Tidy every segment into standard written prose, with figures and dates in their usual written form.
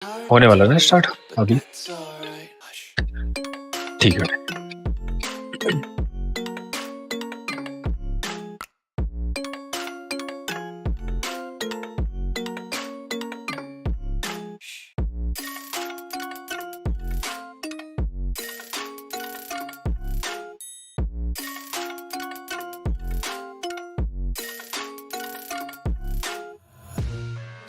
होने वाला है ना स्टार्ट अभी? ठीक है।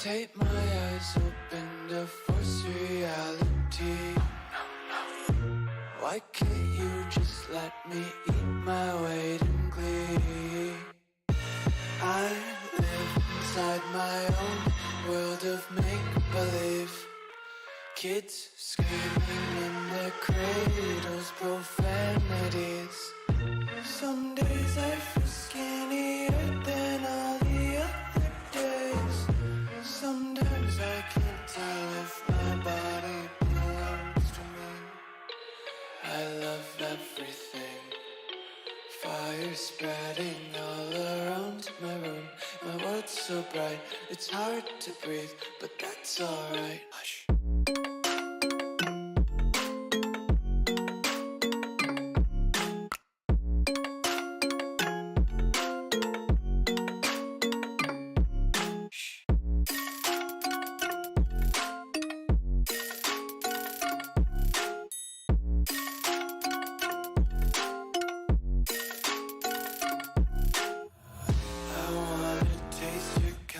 Take my eyes open to force reality. Why can't you just let me eat my weight in glee? I live inside my own world of make-believe. Kids screaming in their cradles, profanities. Some days I feel skinnier than all the other days. Sometimes I can't tell if my body belongs to me. I love everything. Fire spreading all around my room. My world's so bright, it's hard to breathe, but that's alright. Hush.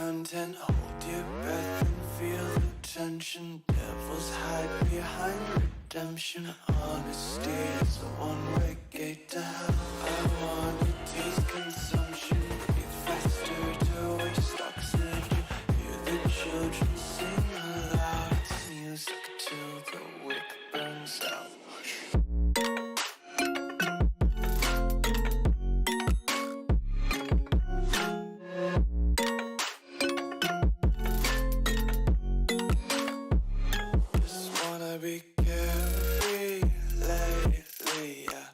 Content, hold your breath and feel the tension. Devils hide behind redemption. Honesty is a one-way gate to hell. I wanna taste consumption. Breathe faster to waste oxygen. Hear the children sing aloud. It's music till the wick burns out. Be carefree lately, yeah.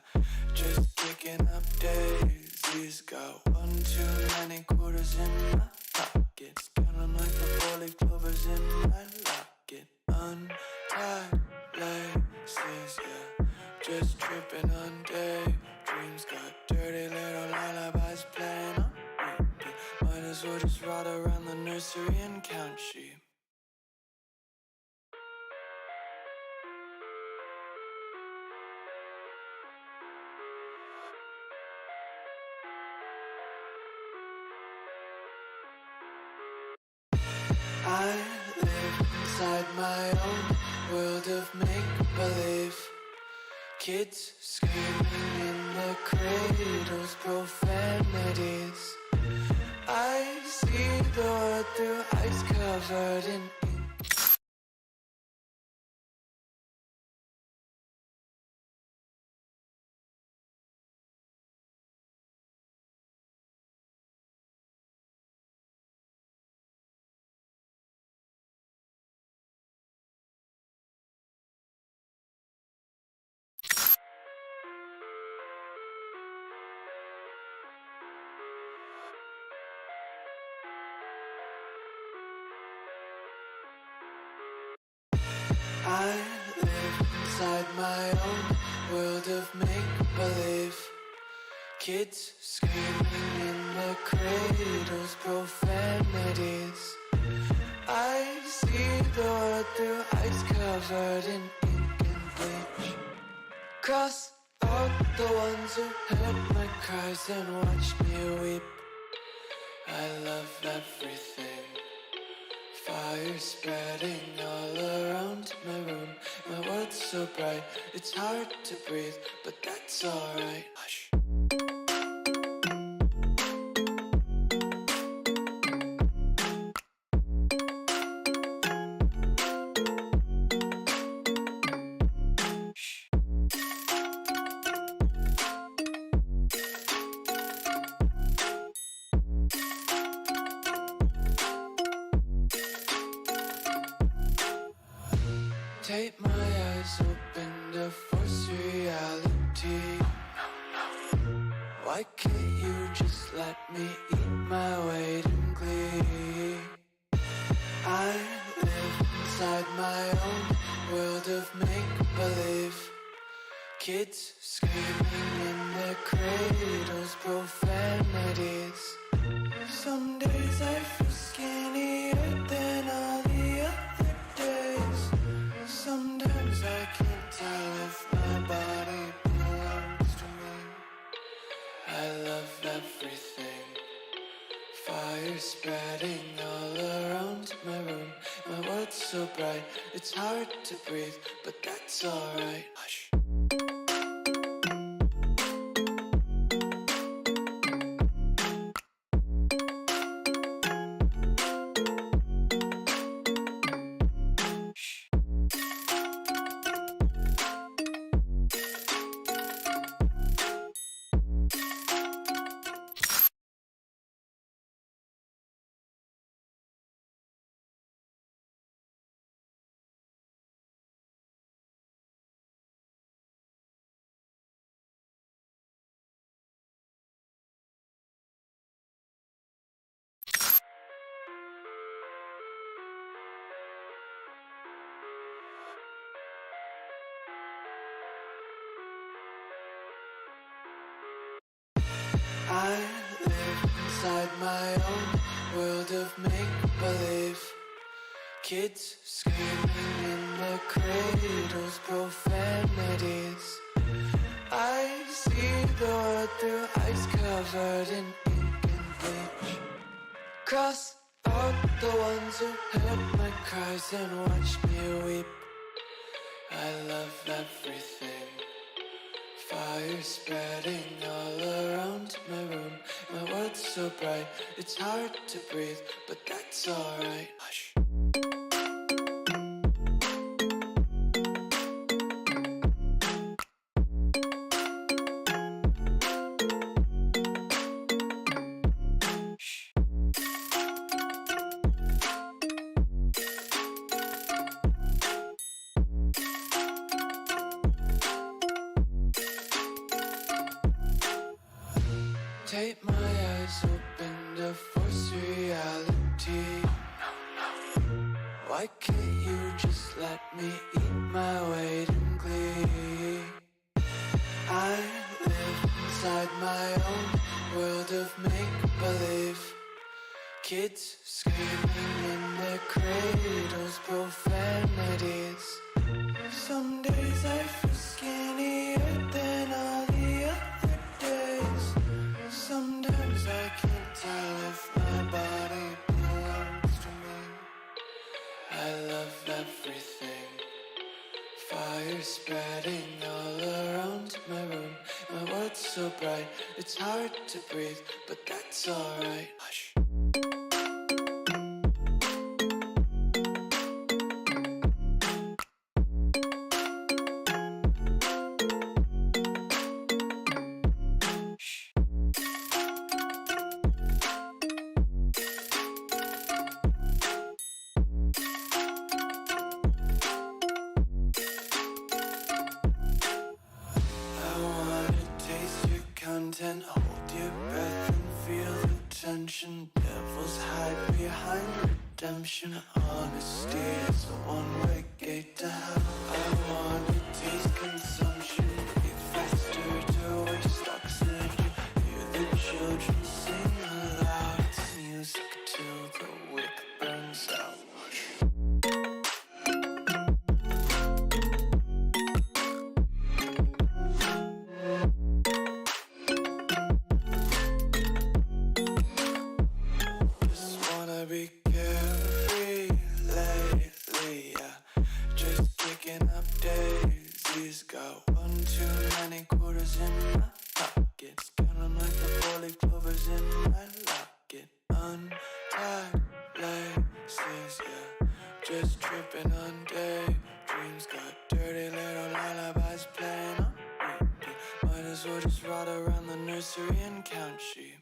Just picking up daisies. Got one too many quarters in my pockets. Count 'em like the 4-leaf clovers in my locket. Untied laces, yeah. Just tripping on daydreams. Got dirty little lullabies playing on repeat. Might as well just ride around the nursery and count sheep. I live inside my own world of make-believe. Kids screaming in their cradles, profanities. I see the world through ice covered in ink. I live inside my own world of make-believe. Kids screaming in their cradles, profanities. I see the world through ice covered in ink and bleach. Cross out the ones who heard my cries and watched me weep. I love everything. Fire spreading all around my room. My world's so bright, it's hard to breathe, but that's alright. Hush. Take my eyes open to force reality. Why can't you just let me eat my weight in glee? I live inside my own world of make-believe. Kids screaming in their cradles, profanities. Some days I feel skinnier than all the other days. Sometimes I can't tell if my body belongs to me. I love everything. Fire spreading all around my room. My world's so bright, it's hard to breathe, but that's alright. Hush. I live inside my own world of make-believe. Kids screaming in their cradles, profanities. I see the world through eyes covered in ink and bleach. Cross out the ones who heard my cries and watched me weep. I love everything. Fire spreading all around my room. My world's so bright, it's hard to breathe, but that's alright. Hush. Take my eyes open to force reality. Why can't you just let me eat my weight in glee? I live inside my own world of make-believe. Kids screaming in their cradles, profanities. Some days I feel skinnier than all the other days. Sometimes I can't tell if my body belongs to me. I love everything. Fire spreading all around my room. My world's so bright, it's hard to breathe, but that's alright. Hush. Content, hold your breath and feel the tension. Devils hide behind redemption. Honesty is a one-way gate to hell. I wanna taste consumption, breathe faster to waste oxygen. Hear the children sing aloud. It's music till the wick burns out. Be carefree lately, yeah. Just kicking up daisies. Got one too many quarters in my pockets. Count 'em like the 4-leaf clovers in my locket. Untied laces, yeah. Just tripping on daydreams. Got dirty little lullabies playing on repeat. Might as well just ride around the nursery and count sheep.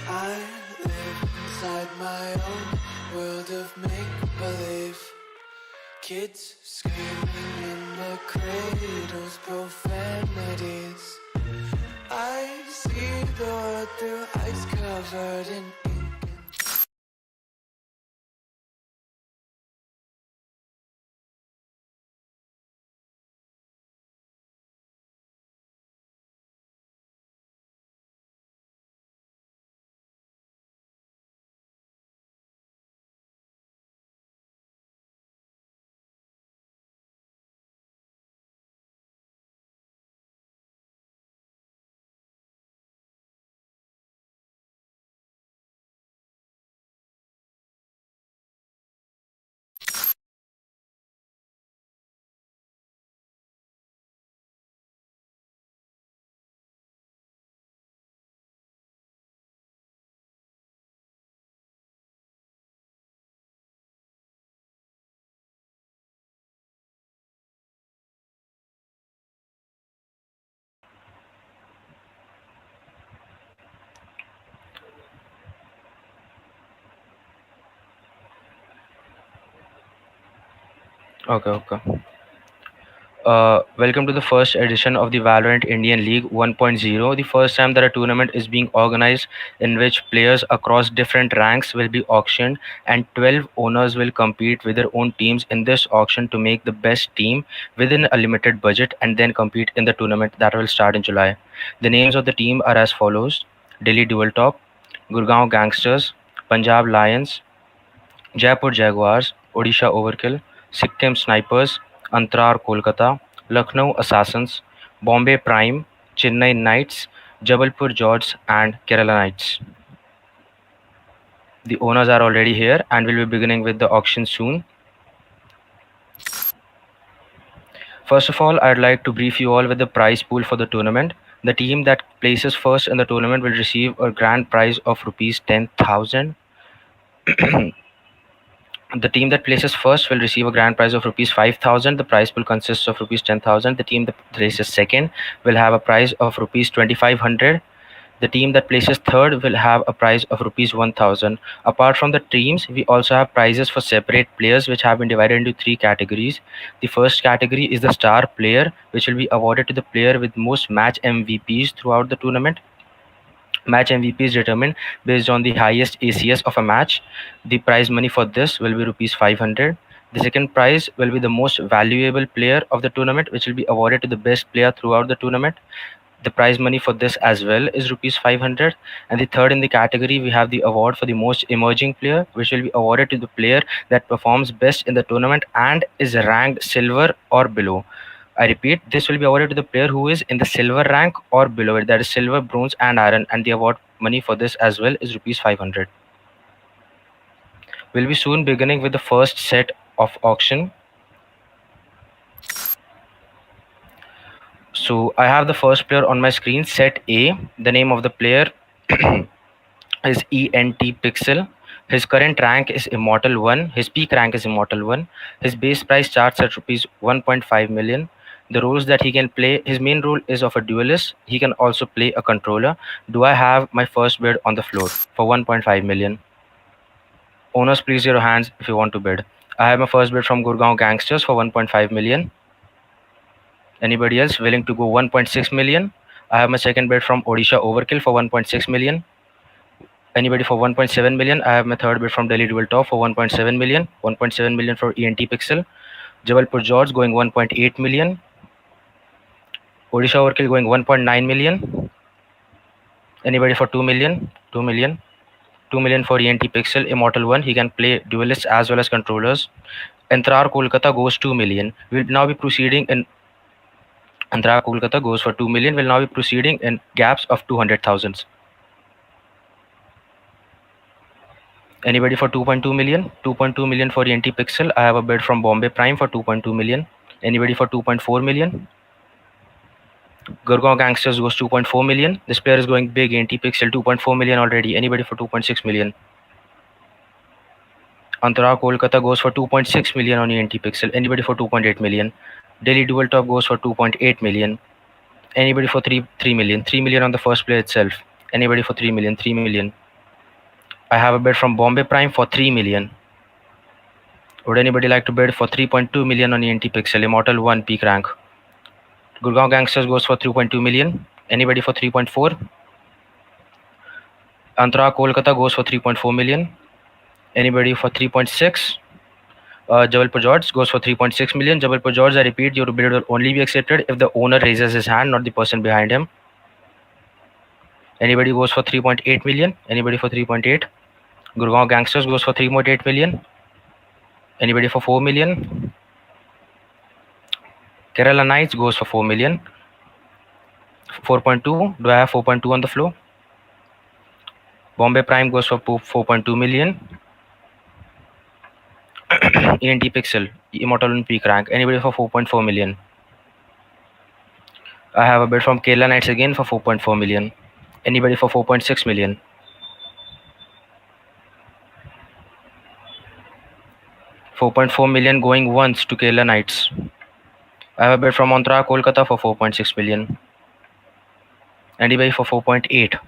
I live inside my own world of make-believe. Kids screaming in the cradles, profanities. I see the world through ice covered in ink. Okay. Welcome to the first edition of the Valorant Indian League 1.0, the first time that a tournament is being organized in which players across different ranks will be auctioned and 12 owners will compete with their own teams in this auction to make the best team within a limited budget and then compete in the tournament that will start in July. The names of the team are as follows: Delhi Dual Top, Gurgaon Gangsters, Punjab Lions, Jaipur Jaguars, Odisha Overkill, Sikkim Snipers, Antrar Kolkata, Lucknow Assassins, Bombay Prime, Chennai Knights, Jabalpur George, and Kerala Knights. The owners are already here and will be beginning with the auction soon. First of all, I'd like to brief you all with the prize pool for the tournament. The team that places first in the tournament will receive a grand prize of rupees 10,000. The team that places first will receive a grand prize of rupees 5,000. The prize pool consists of rupees 10,000. The team that places second will have a prize of rupees 2,500. The team that places third will have a prize of rupees 1,000. Apart from the teams, we also have prizes for separate players, which have been divided into three categories. The first category is the star player, which will be awarded to the player with most match MVPs throughout the tournament. Match MVP is determined based on the highest ACS of a match. The prize money for this will be rupees 500. The second prize will be the most valuable player of the tournament, which will be awarded to the best player throughout the tournament. The prize money for this as well is rupees 500. And the third in the category, we have the award for the most emerging player, which will be awarded to the player that performs best in the tournament and is ranked silver or below. I repeat, this will be awarded to the player who is in the silver rank or below it, that is silver, bronze, and iron, and the award money for this as well is rupees 500. We'll be soon beginning with the first set of auction. So I have the first player on my screen, set A. The name of the player is ENT Pixel. His current rank is Immortal 1. His peak rank is Immortal 1. His base price starts at rupees 1.5 million. The roles that he can play, his main role is of a duelist. He can also play a controller. Do I have my first bid on the floor for 1.5 million? Owners, please your hands if you want to bid. I have my first bid from Gurgaon Gangsters for 1.5 million. Anybody else willing to go 1.6 million? I have my second bid from Odisha Overkill for 1.6 million. Anybody for 1.7 million? I have my third bid from Delhi Dual Top for 1.7 million. 1.7 million for ENT Pixel. Jabalpur George going 1.8 million. Odisha Overkill going 1.9 million. Anybody for 2 million? 2 million. 2 million for ENT Pixel. Immortal 1. He can play duelists as well as controllers. Entrar Kolkata goes 2 million. We'll now be proceeding in Andhra Kolkata goes for 2 million. Will now be proceeding in gaps of 200,000. Anybody for 2.2 million? 2.2 million for ENT Pixel. I have a bid from Bombay Prime for 2.2 million. Anybody for 2.4 million? Gurgaon Gangsters goes 2.4 million. This player is going big. ENT Pixel 2.4 million already. Anybody for 2.6 million? Antara Kolkata goes for 2.6 million on ENT Pixel. Anybody for 2.8 million? Delhi Dual Top goes for 2.8 million. Anybody for 3 million? 3 million on the first player itself. Anybody for 3 million? 3 million. I have a bid from Bombay Prime for 3 million. Would anybody like to bid for 3.2 million on ENT Pixel, Immortal 1 peak rank? Gurgaon Gangsters goes for 3.2 million. Anybody for 3.4? Antara Kolkata goes for 3.4 million. Anybody for 3.6? Jabalpur George goes for 3.6 million. Jabalpur George, I repeat, your bid will only be accepted if the owner raises his hand, not the person behind him. Anybody goes for 3.8 million? Anybody for 3.8? Gurgaon Gangsters goes for 3.8 million. Anybody for 4 million? Kerala Knights goes for 4 million. 4.2. Do I have 4.2 on the floor? Bombay Prime goes for 4.2 million. ENT Pixel, Immortal and peak rank. Anybody for 4.4 million? I have a bid from Kerala Knights again for 4.4 million. Anybody for 4.6 million? 4.4 million going once to Kerala Knights. I have a bid from Andhra Kolkata for 4.6 million. Anybody for 4.8?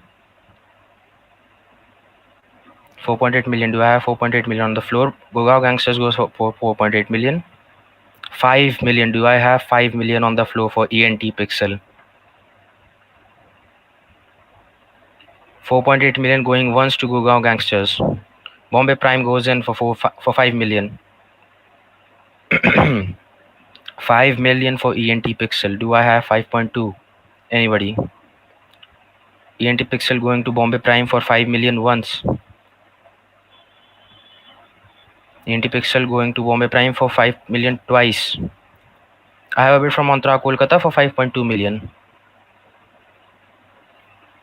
4.8 million. Do I have 4.8 million on the floor? Gurgaon Gangsters goes for 4.8 million. 5 million. Do I have 5 million on the floor for ENT Pixel? 4.8 million going once to Gurgaon Gangsters. Bombay Prime goes in for 5 million. 5 million for ENT Pixel. Do I have 5.2? Anybody? ENT Pixel going to Bombay Prime for 5 million once. ENT Pixel going to Bombay Prime for 5 million twice. I have a bid from Andhra Kolkata for 5.2 million.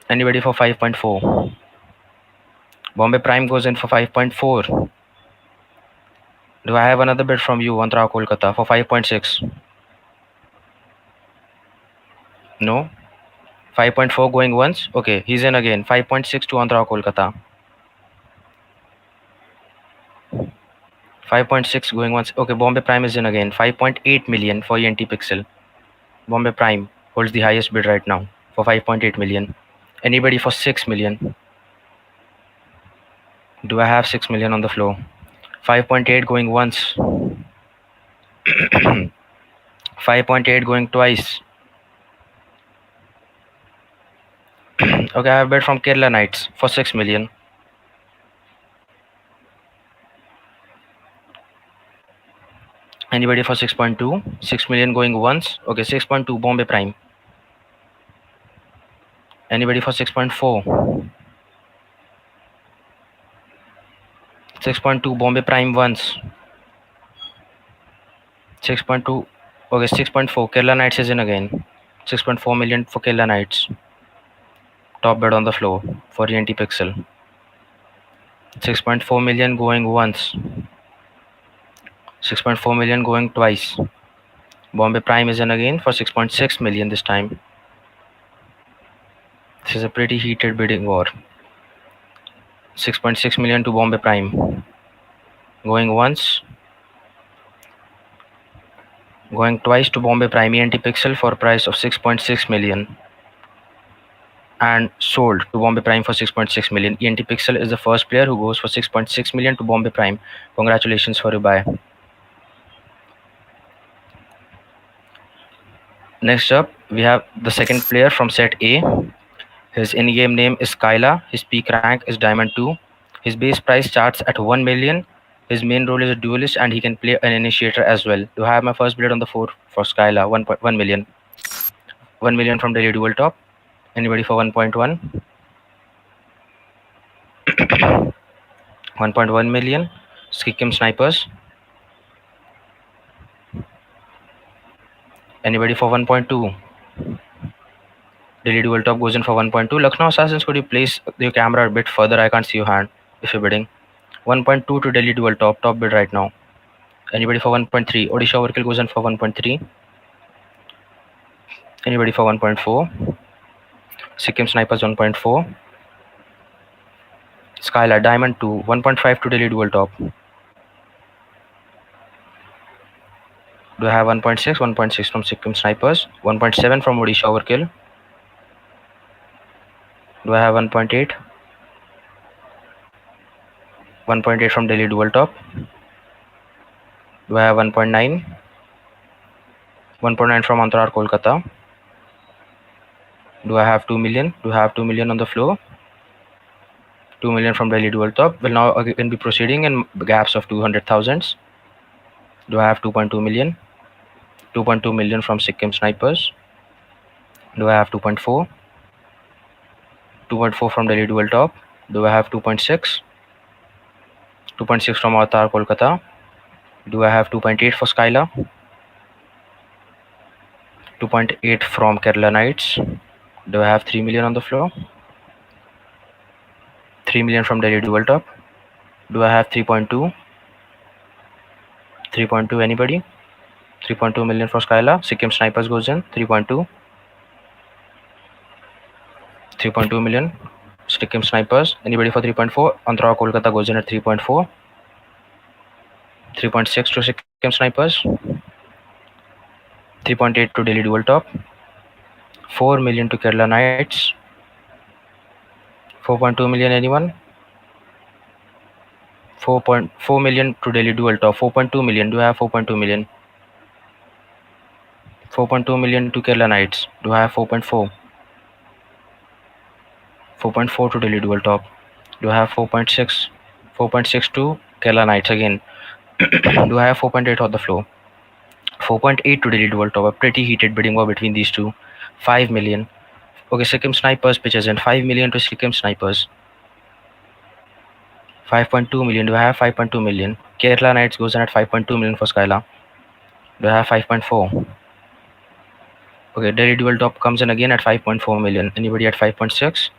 Anybody for 5.4? Bombay Prime goes in for 5.4. Do I have another bid from you, Andhra Kolkata, for 5.6? No. 5.4 going once. Okay, he's in again. 5.6 to Andhra Kolkata. 5.6 going once. Okay, Bombay Prime is in again. 5.8 million for ENT Pixel. Bombay Prime holds the highest bid right now for 5.8 million. Anybody for 6 million? Do I have 6 million on the floor? 5.8 going once. 5.8 going twice. Okay, I have bid from Kerala Knights for 6 million. Anybody for 6.2? 6 million going once. Okay, 6.2 Bombay Prime. Anybody for 6.4? 6.2 Bombay Prime once. 6.2. Okay, 6.4 Kerala Knights is in again. 6.4 million for Kerala Knights. Top bid on the floor for ENT Pixel. 6.4 million going once. 6.4 million going twice. Bombay Prime is in again for 6.6 million this time. This is a pretty heated bidding war. 6.6 million to Bombay Prime. Going once. Going twice to Bombay Prime ENT Pixel for a price of 6.6 million. And sold to Bombay Prime for 6.6 million. ENT Pixel is the first player who goes for 6.6 million to Bombay Prime. Congratulations for your buy. Next up, we have the second player from set A. His in-game name is Skyla. His peak rank is Diamond 2. His base price starts at 1 million. His main role is a duelist and he can play an initiator as well. Do I have my first bid on the 4 for Skyla? 1 million. 1 million from Delhi Dual Top. Anybody for 1.1? 1.1 million. Skickim Snipers. Anybody for 1.2? Delhi Dual Top goes in for 1.2. Lucknow Assassins, could you place your camera a bit further? I can't see your hand if you're bidding. 1.2 to Delhi Dual Top. Top bid right now. Anybody for 1.3? Odisha Overkill goes in for 1.3. Anybody for 1.4? Sikkim Snipers 1.4. Skylar Diamond 2. 1.5 to Delhi Dual Top. Do I have 1.6? 1.6 from Sikkim Snipers. 1.7 from Odisha Overkill. Do I have 1.8? 1.8 from Delhi Dual Top. Do I have 1.9? 1.9 from Antrar Kolkata. Do I have 2 million? Do I have 2 million on the floor? 2 million from Delhi Dual Top. Will now again be proceeding in gaps of 200,000s. Do I have 2.2 million? 2.2 million from Sikkim Snipers. Do I have 2.4? 2.4 from Delhi Dual Top. Do I have 2.6? 2.6 from Avatar Kolkata. Do I have 2.8 for Skyla? 2.8 from Kerala Knights. Do I have 3 million on the floor? 3 million from Delhi Dual Top. Do I have 3.2? 3.2 anybody? 3.2 million for Skyla. Sikkim Snipers goes in. 3.2. 3.2 million. Sikkim Snipers. Anybody for 3.4? Andhra Kolkata goes in at 3.4. 3.6 to Sikkim Snipers. 3.8 to Delhi Dual Top. 4 million to Kerala Knights. 4.2 million anyone? 4.4 million to Delhi Dual Top. 4.2 million. Do I have 4.2 million? 4.2 million to Kerala Knights. Do I have 4.4? 4.4 to Delhi Dual Top. Do I have 4.6? 4.6 to Kerala Knights again. Do I have 4.8 on the floor? 4.8 to Delhi Dual Top. A pretty heated bidding war between these two. 5 million. Okay, Sikkim Snipers pitches in. 5 million to Sikkim Snipers. 5.2 million. Do I have 5.2 million? Kerala Knights goes in at 5.2 million for Skyla. Do I have 5.4? Okay, Delhi Dual Top comes in again at 5.4 million. Anybody at 5.6?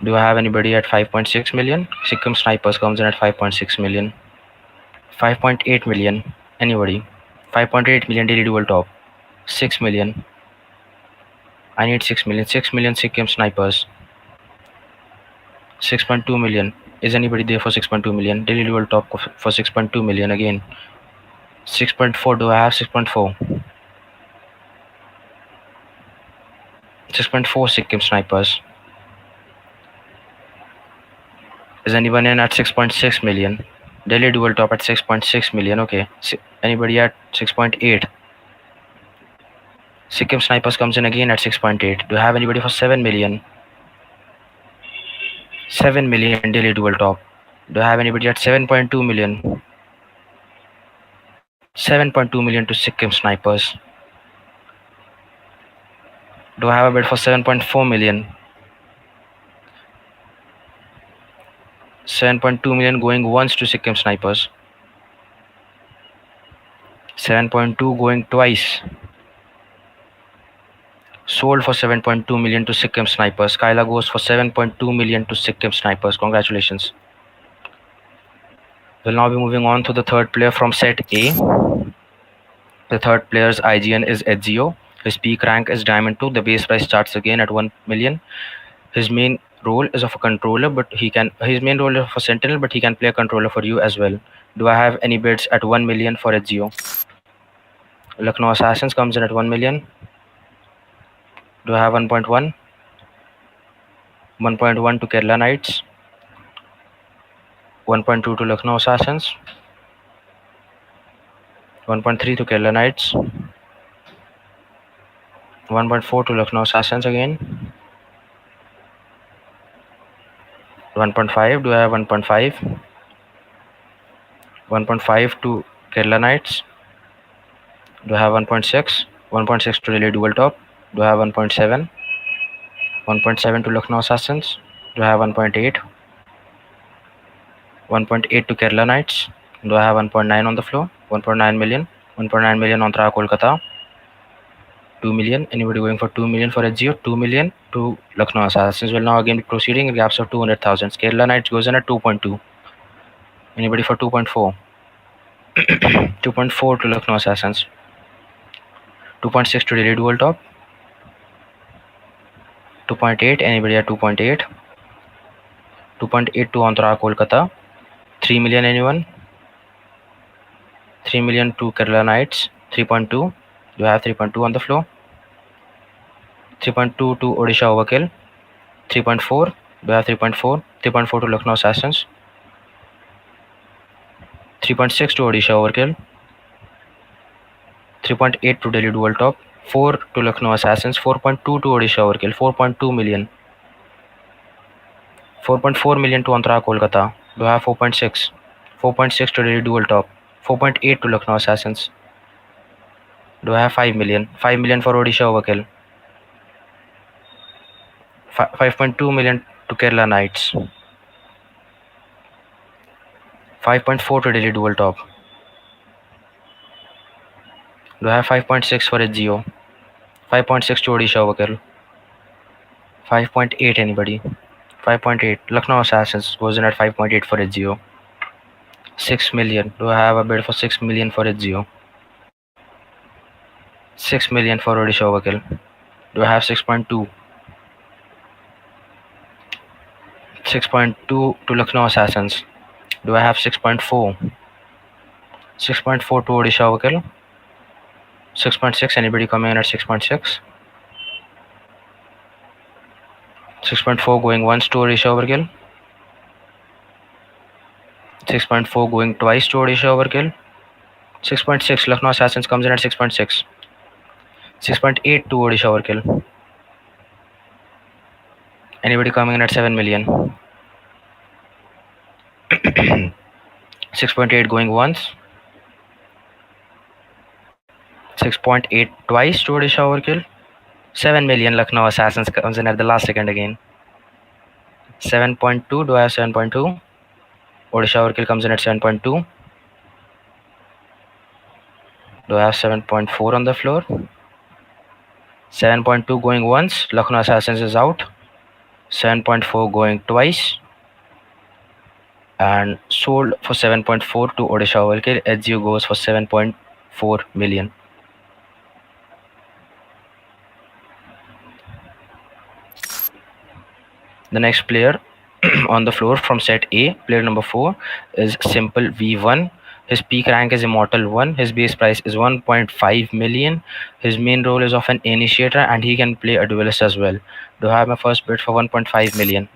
Do I have anybody at 5.6 million? Sikkim Snipers comes in at 5.6 million. 5.8 million. Anybody? 5.8 million Delhi Dual Top. 6 million. I need 6 million. 6 million Sikkim Snipers. 6.2 million. Is anybody there for 6.2 million? Delhi Dual Top for 6.2 million again. 6.4. Do I have 6.4? 6.4 Sikkim Snipers. Is anyone in at 6.6 million? Delhi Dual Top at 6.6 million. Okay. Anybody at 6.8? Sikkim Snipers comes in again at 6.8. Do I have anybody for 7 million? 7 million Delhi Dual Top. Do I have anybody at 7.2 million? 7.2 million to Sikkim Snipers. Do I have a bid for 7.4 million? 7.2 million going once to Sikkim Snipers. 7.2 going twice. Sold for 7.2 million to Sikkim Snipers. Skyla goes for 7.2 million to Sikkim Snipers. Congratulations. We'll now be moving on to the third player from set A. The third player's IGN is Ezio. His peak rank is Diamond 2. The base price starts again at 1 million. His main role is of a controller, but his main role is of a sentinel, but he can play a controller for you as well. Do I have any bids at 1 million for Ezio? Lucknow Assassins comes in at 1 million. Do I have 1.1? 1.1 to Kerala Knights. 1.2 to Lucknow Assassins. 1.3 to Kerala Knights. 1.4 to Lucknow Assassins again. 1.5. Do I have 1.5? 1.5 to Kerala Knights. Do I have 1.6? 1.6 to Delhi Dual Top. Do I have 1.7? 1.7 to Lucknow Assassins. Do I have 1.8? 1.8 to Kerala Knights. Do I have 1.9 on the floor? 1.9 million. 1.9 million on Tra Kolkata. 2 million. Anybody going for 2 million for Ezio? 2 million to Lucknow Assassins. Will now again be proceeding in gaps of 200,000. Kerala Knights goes in at 2.2. Anybody for 2.4? 2.4 to Lucknow Assassins. 2.6 to Delhi Dual Top. 2.8. Anybody at 2.8? 2.8 to Andhra Kolkata. 3 million anyone? 3 million to Kerala Knights. 3.2. Do I have 3.2 on the floor? 3.2 to Odisha Overkill. 3.4. Do I have 3.4? 3.4 to Lucknow Assassins. 3.6 to Odisha overkill. 3.8 to Delhi dual top. 4 to Lucknow assassins. 4.2 to Odisha overkill. 4.2 million. 4.4 million to Andhra Kolkata. Do I have 4.6? 4.6 to Delhi dual top. 4.8 to Lucknow assassins. Do I have 5 million? 5 million for Odisha overkill. 5.2 million to Kerala Knights. 5.4 to Delhi dual top. Do I have 5.6 for HGO? 5.6 to Odisha overkill. 5.8 anybody? 5.8. Lucknow Assassins goes in at 5.8 for HGO. 6 million. Do I have a bid for 6 million for HGO? 6 million for Odisha overkill. Do I have 6.2? 6.2 to Lucknow Assassins. Do I have 6.4? 6.4 to Odisha overkill. 6.6. Anybody coming in at 6.6? 6.4 going once to Odisha overkill. 6.4 going twice to Odisha overkill. 6.6. Lucknow Assassins comes in at 6.6. 6.8 to Odisha overkill. Anybody coming in at 7 million? 6.8 going once. 6.8 twice to Odisha overkill. 7 million Lucknow Assassins comes in at the last second again. 7.2. Do I have 7.2? Odisha overkill comes in at 7.2. Do I have 7.4 on the floor? 7.2 going once. Lucknow Assassins is out. 7.4 going twice. And sold for 7.4 to Odisha overkill. HGO goes for 7.4 million. The next player on the floor from set A, player number 4, is Simple V1. His peak rank is Immortal 1. His base price is 1.5 million. His main role is of an initiator and he can play a duelist as well. Do I have my first bid for 1.5 million?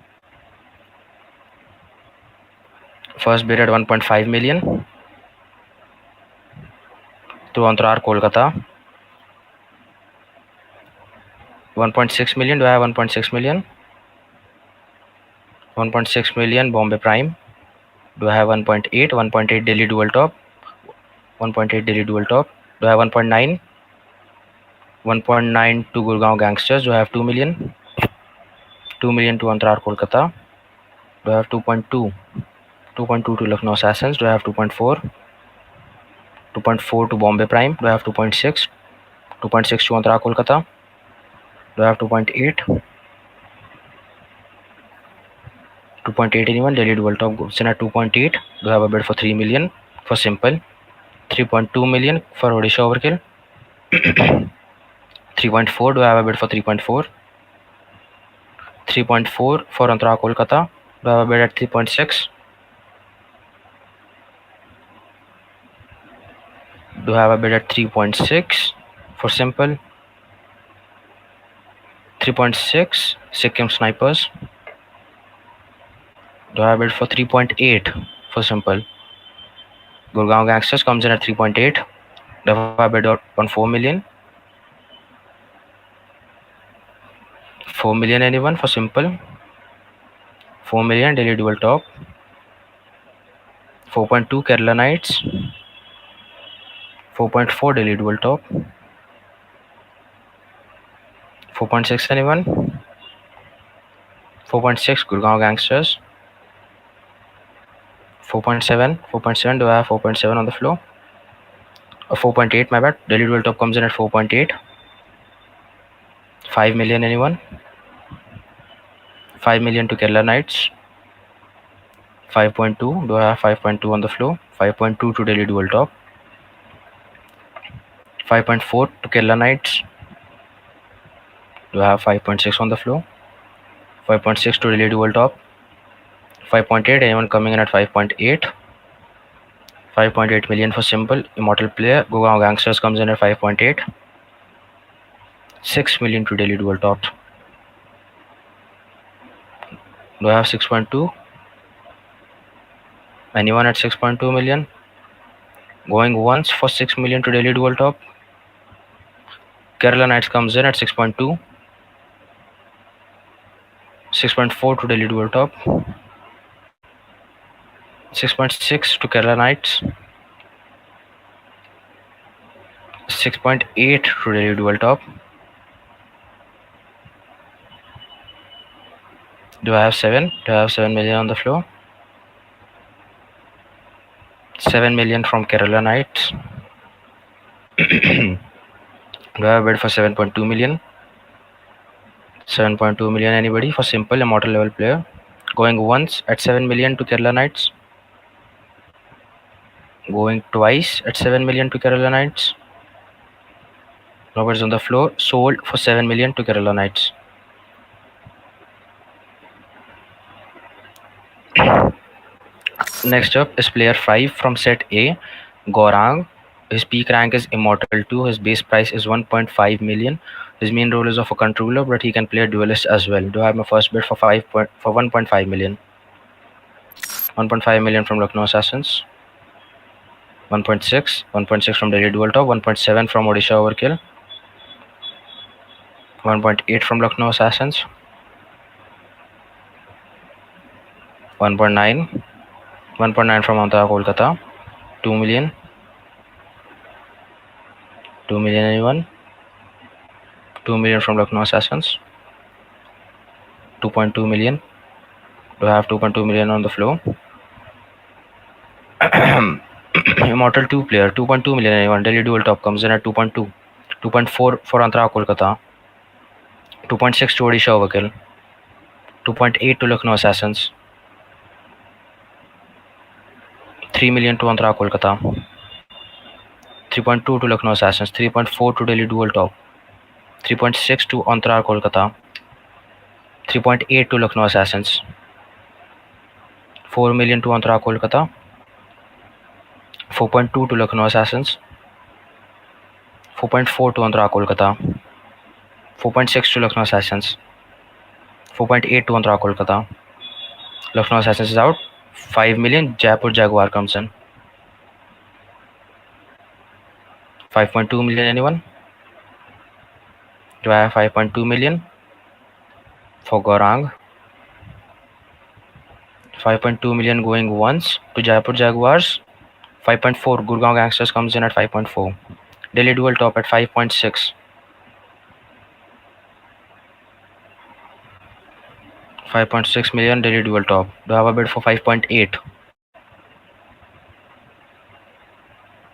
First bid at 1.5 million. To Antrar Kolkata. 1.6 million. Do I have 1.6 million? 1.6 million Bombay Prime. Do I have 1.8? 1.8 Delhi dual top. 1.8 Delhi dual top. Do I have 1.9? 1.9 to Gurgaon Gangsters. Do I have 2 million? 2 million to Antrar Kolkata. Do I have 2.2? 2.2 to Lucknow Assassins. Do I have 2.4? 2.4 to Bombay Prime. Do I have 2.6? 2.6 to Antrar Kolkata. Do I have 2.8? 2.8 anyone? Delhi dual top goes in at 2.8. Do I have a bid for 3 million for Simple? 3.2 million for Odisha overkill. 3.4. Do I have a bid for 3.4? 3.4 for Antara Kolkata. Do I have a bid at 3.6? Do I have a bid at 3.6 for Simple? 3.6 Sikkim Snipers. Do I have a bid for 3.8 for Simple? Gurgaon Gangsters comes in at 3.8. Do I have a bid on 4 million? 4 million anyone for Simple? 4 million Delhi dual top. 4.2 Kerala Knights. 4.4 Delhi dual top. 4.6 anyone? 4.6 Gurgaon Gangsters. 4.7. 4.7. Do I have 4.7 on the floor? 4.8, my bad. Delhi dual top comes in at 4.8. 5 million anyone? 5 million to Kerala Knights. 5.2. Do I have 5.2 on the floor? 5.2 to Delhi dual top. 5.4 to Kerala Knights. Do I have 5.6 on the floor? 5.6 to Delhi dual top. 5.8. Anyone coming in at 5.8? 5.8 million for Simple. Immortal player. Gurgaon Gangsters comes in at 5.8. 6 million to Delhi dual top. Do I have 6.2? Anyone at 6.2 million? Going once for 6 million to Delhi Dual Top. Kerala Knights comes in at 6.2. 6.4 to Delhi Dual Top. 6.6 to Kerala Knights. 6.8 to Delhi Dual Top. Do I have 7? Do I have 7 million on the floor? 7 million from Kerala Knights. Do I have a bid for 7.2 million? 7.2 million, anybody for simple immortal level player? Going once at 7 million to Kerala Knights. Going twice at 7 million to Kerala Knights. Nobody's on the floor. Sold for 7 million to Kerala Knights. Next up is player 5 from set A, Gaurang. His peak rank is Immortal 2. His base price is 1.5 million. His main role is of a controller, but he can play a duelist as well. Do I have my first bid for 1.5 million? 1.5 million from Lucknow Assassins. 1.6. 1.6 from Delhi Dual Top. 1.7 from Odisha Overkill. 1.8 from Lucknow Assassins. 1.9. 1.9 from Andhra Kolkata. 2 million. 2 million, anyone? 2 million from Lucknow Assassins. 2.2 million. Do I have 2.2 million on the floor? Immortal 2 player, 2.2 million, anyone? Delhi Dual Top comes in at 2.2. 2.4 for Andhra Kolkata. 2.6 to Odisha Overkill. 2.8 to Lucknow Assassins. 3 million to Andhra Kolkata. 3.2 to Lucknow Assassins. 3.4 to Delhi Dual Top. 3.6 to Andhra Kolkata. 3.8 to Lucknow Assassins. 4 million to Andhra Kolkata. 4.2 to Lucknow Assassins. 4.4 to Andhra Kolkata. 4.6 to Lucknow Assassins. 4.8 to Andhra Kolkata. Lucknow Assassins is out. 5 million. Jaipur Jaguar comes in. 5.2 million, anyone? Do I have 5.2 million for Gaurang? 5.2 million going once to Jaipur Jaguars. 5.4 Gurgaon Gangsters comes in at 5.4. Delhi Dual Top at 5.6. 5.6 million Delhi Dual Top. Do I have a bid for 5.8?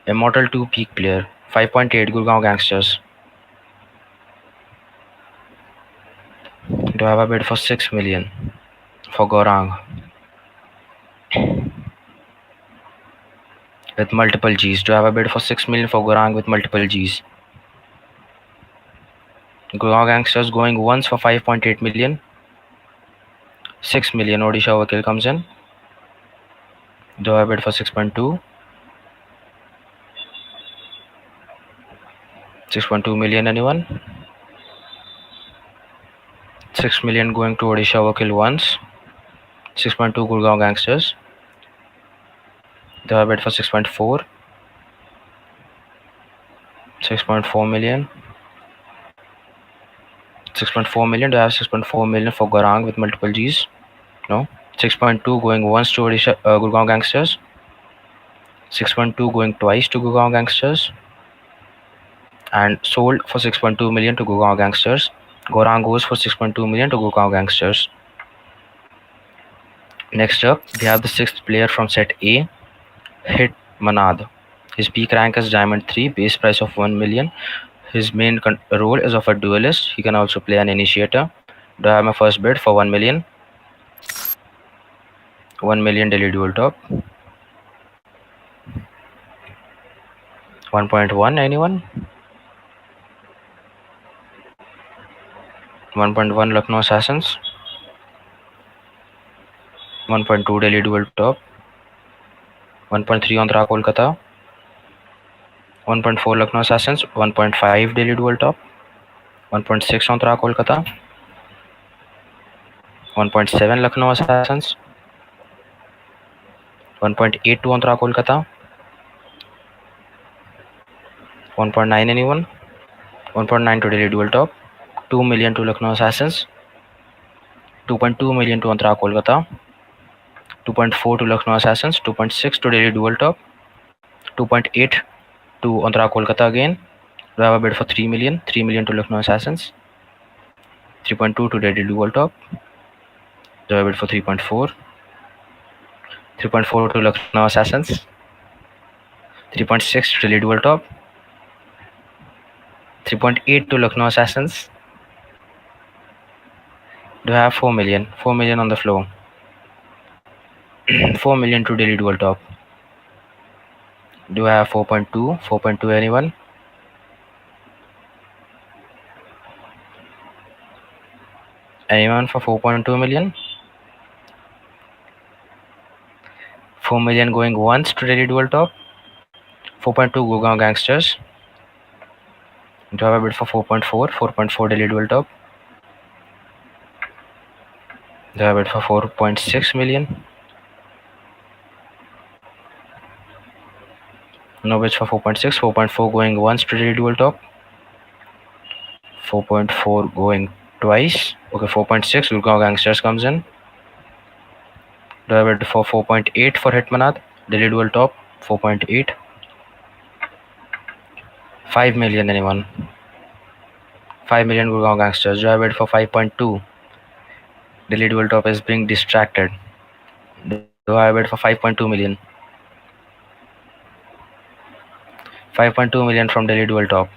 Immortal 2 peak player. 5.8 Gurgaon Gangsters. Do I have a bid for 6 million for Gaurang? With multiple Gs. Do I have a bid for 6 million for Gaurang with multiple Gs? Gurgaon Gangsters going once for 5.8 million. 6 million Odisha Overkill comes in. Do I bid for 6.2? 6.2 million, anyone? 6 million going to Odisha Overkill once. 6.2 Gurgaon Gangsters. Do I bid for 6.4? 6.4 million. 6.4 million. Do I have 6.4 million for Gaurang with multiple Gs? No. 6.2 going once to Odisha Gurgaon Gangsters. 6.2 going twice to Gurgaon Gangsters. And sold for 6.2 million to Gurgaon Gangsters. Gaurang goes for 6.2 million to Gurgaon Gangsters. Next up, we have the 6th player from set A, Hit Manad. His peak rank is Diamond 3, base price of 1 million. His main role is of a duelist. He can also play an initiator. Do I have my first bid for 1 million? 1 million Delhi Dual Top. 1.1, anyone? 1.1 Lucknow Assassins. 1.2 Delhi Dual Top. 1.3 Andhra Kolkata. 1.4 Lucknow Assassins. 1.5 Delhi Dual Top. 1.6 Andhra Kolkata. 1.7 Lucknow Assassins. 1.8 to Andhra Kolkata. 1.9 anyone? 1.9 to Delhi Dual Top. 2 million to Lucknow Assassins. 2.2 million to Antara Kolkata. 2.4 to Lucknow Assassins. 2.6 to Delhi Dual Top. 2.8 to Antara Kolkata again. Do I have a bid for 3 million? 3 million to Lucknow Assassins. 3.2 to Delhi Dual Top. Do I have a bid for 3.4? 3.4 to Lucknow Assassins. 3.6 to Delhi Dual Top. 3.8 to Lucknow Assassins. Do I have 4 million? 4 million on the floor. 4 million to Delhi Dual Top. Do I have 4.2? 4.2 anyone? Anyone for 4.2 million? 4 million going once to Delhi Dual Top. 4.2 Gurgaon Gangsters. Do I have a bid for 4.4? 4.4 Delhi Dual Top. Do I have a bid for 4.6 million? No bids for 4.6. 4.4 going once to Delhi Dual Top. 4.4 going twice. Okay, 4.6 Gurgaon Gangsters comes in. Do I have a bid for 4.8 for Hitmanad? Delhi Dual Top. 4.8. 5 million anyone? 5 million Gurgaon Gangsters. Do I have a bid for 5.2? Delhi Dual Top is being distracted. Do I have a bid for 5.2 million? 5.2 million from Delhi Dual Top.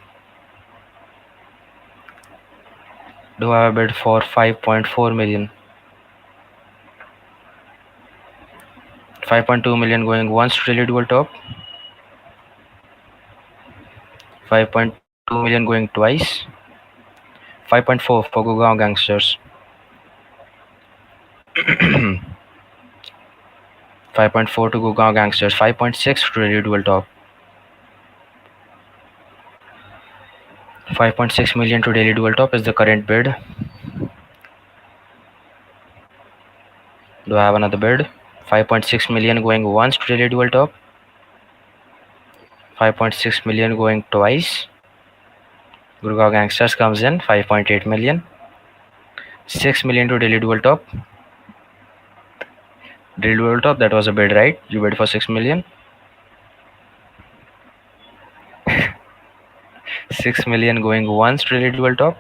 Do I have a bid for 5.4 million? 5.2 million going once to Delhi Dual Top. 5.2 million going twice. 5.4 for Gurgaon Gangsters. 5.4 to Gurgaon Gangsters. 5.6 to Delhi Dual Top. 5.6 million to Delhi Dual Top is the current bid. Do I have another bid? 5.6 million going once to Delhi Dual Top. 5.6 million going twice. Gurgaon Gangsters comes in. 5.8 million. 6 million to Delhi Dual Top. Delhi Dual Top, that was a bid, right? You bid for 6 million. 6 million going once to Delhi Dual Top.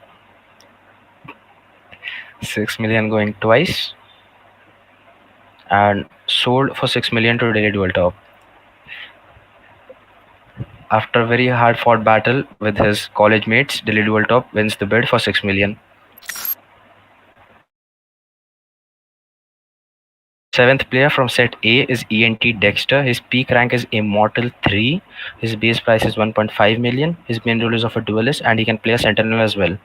6 million going twice. And sold for 6 million to Delhi Dual Top. After a very hard fought battle with his college mates, Delhi Dual Top wins the bid for 6 million. Seventh player from set A is ENT Dexter. His peak rank is Immortal 3. His base price is 1.5 million. His main role is of a duelist and he can play a sentinel as well.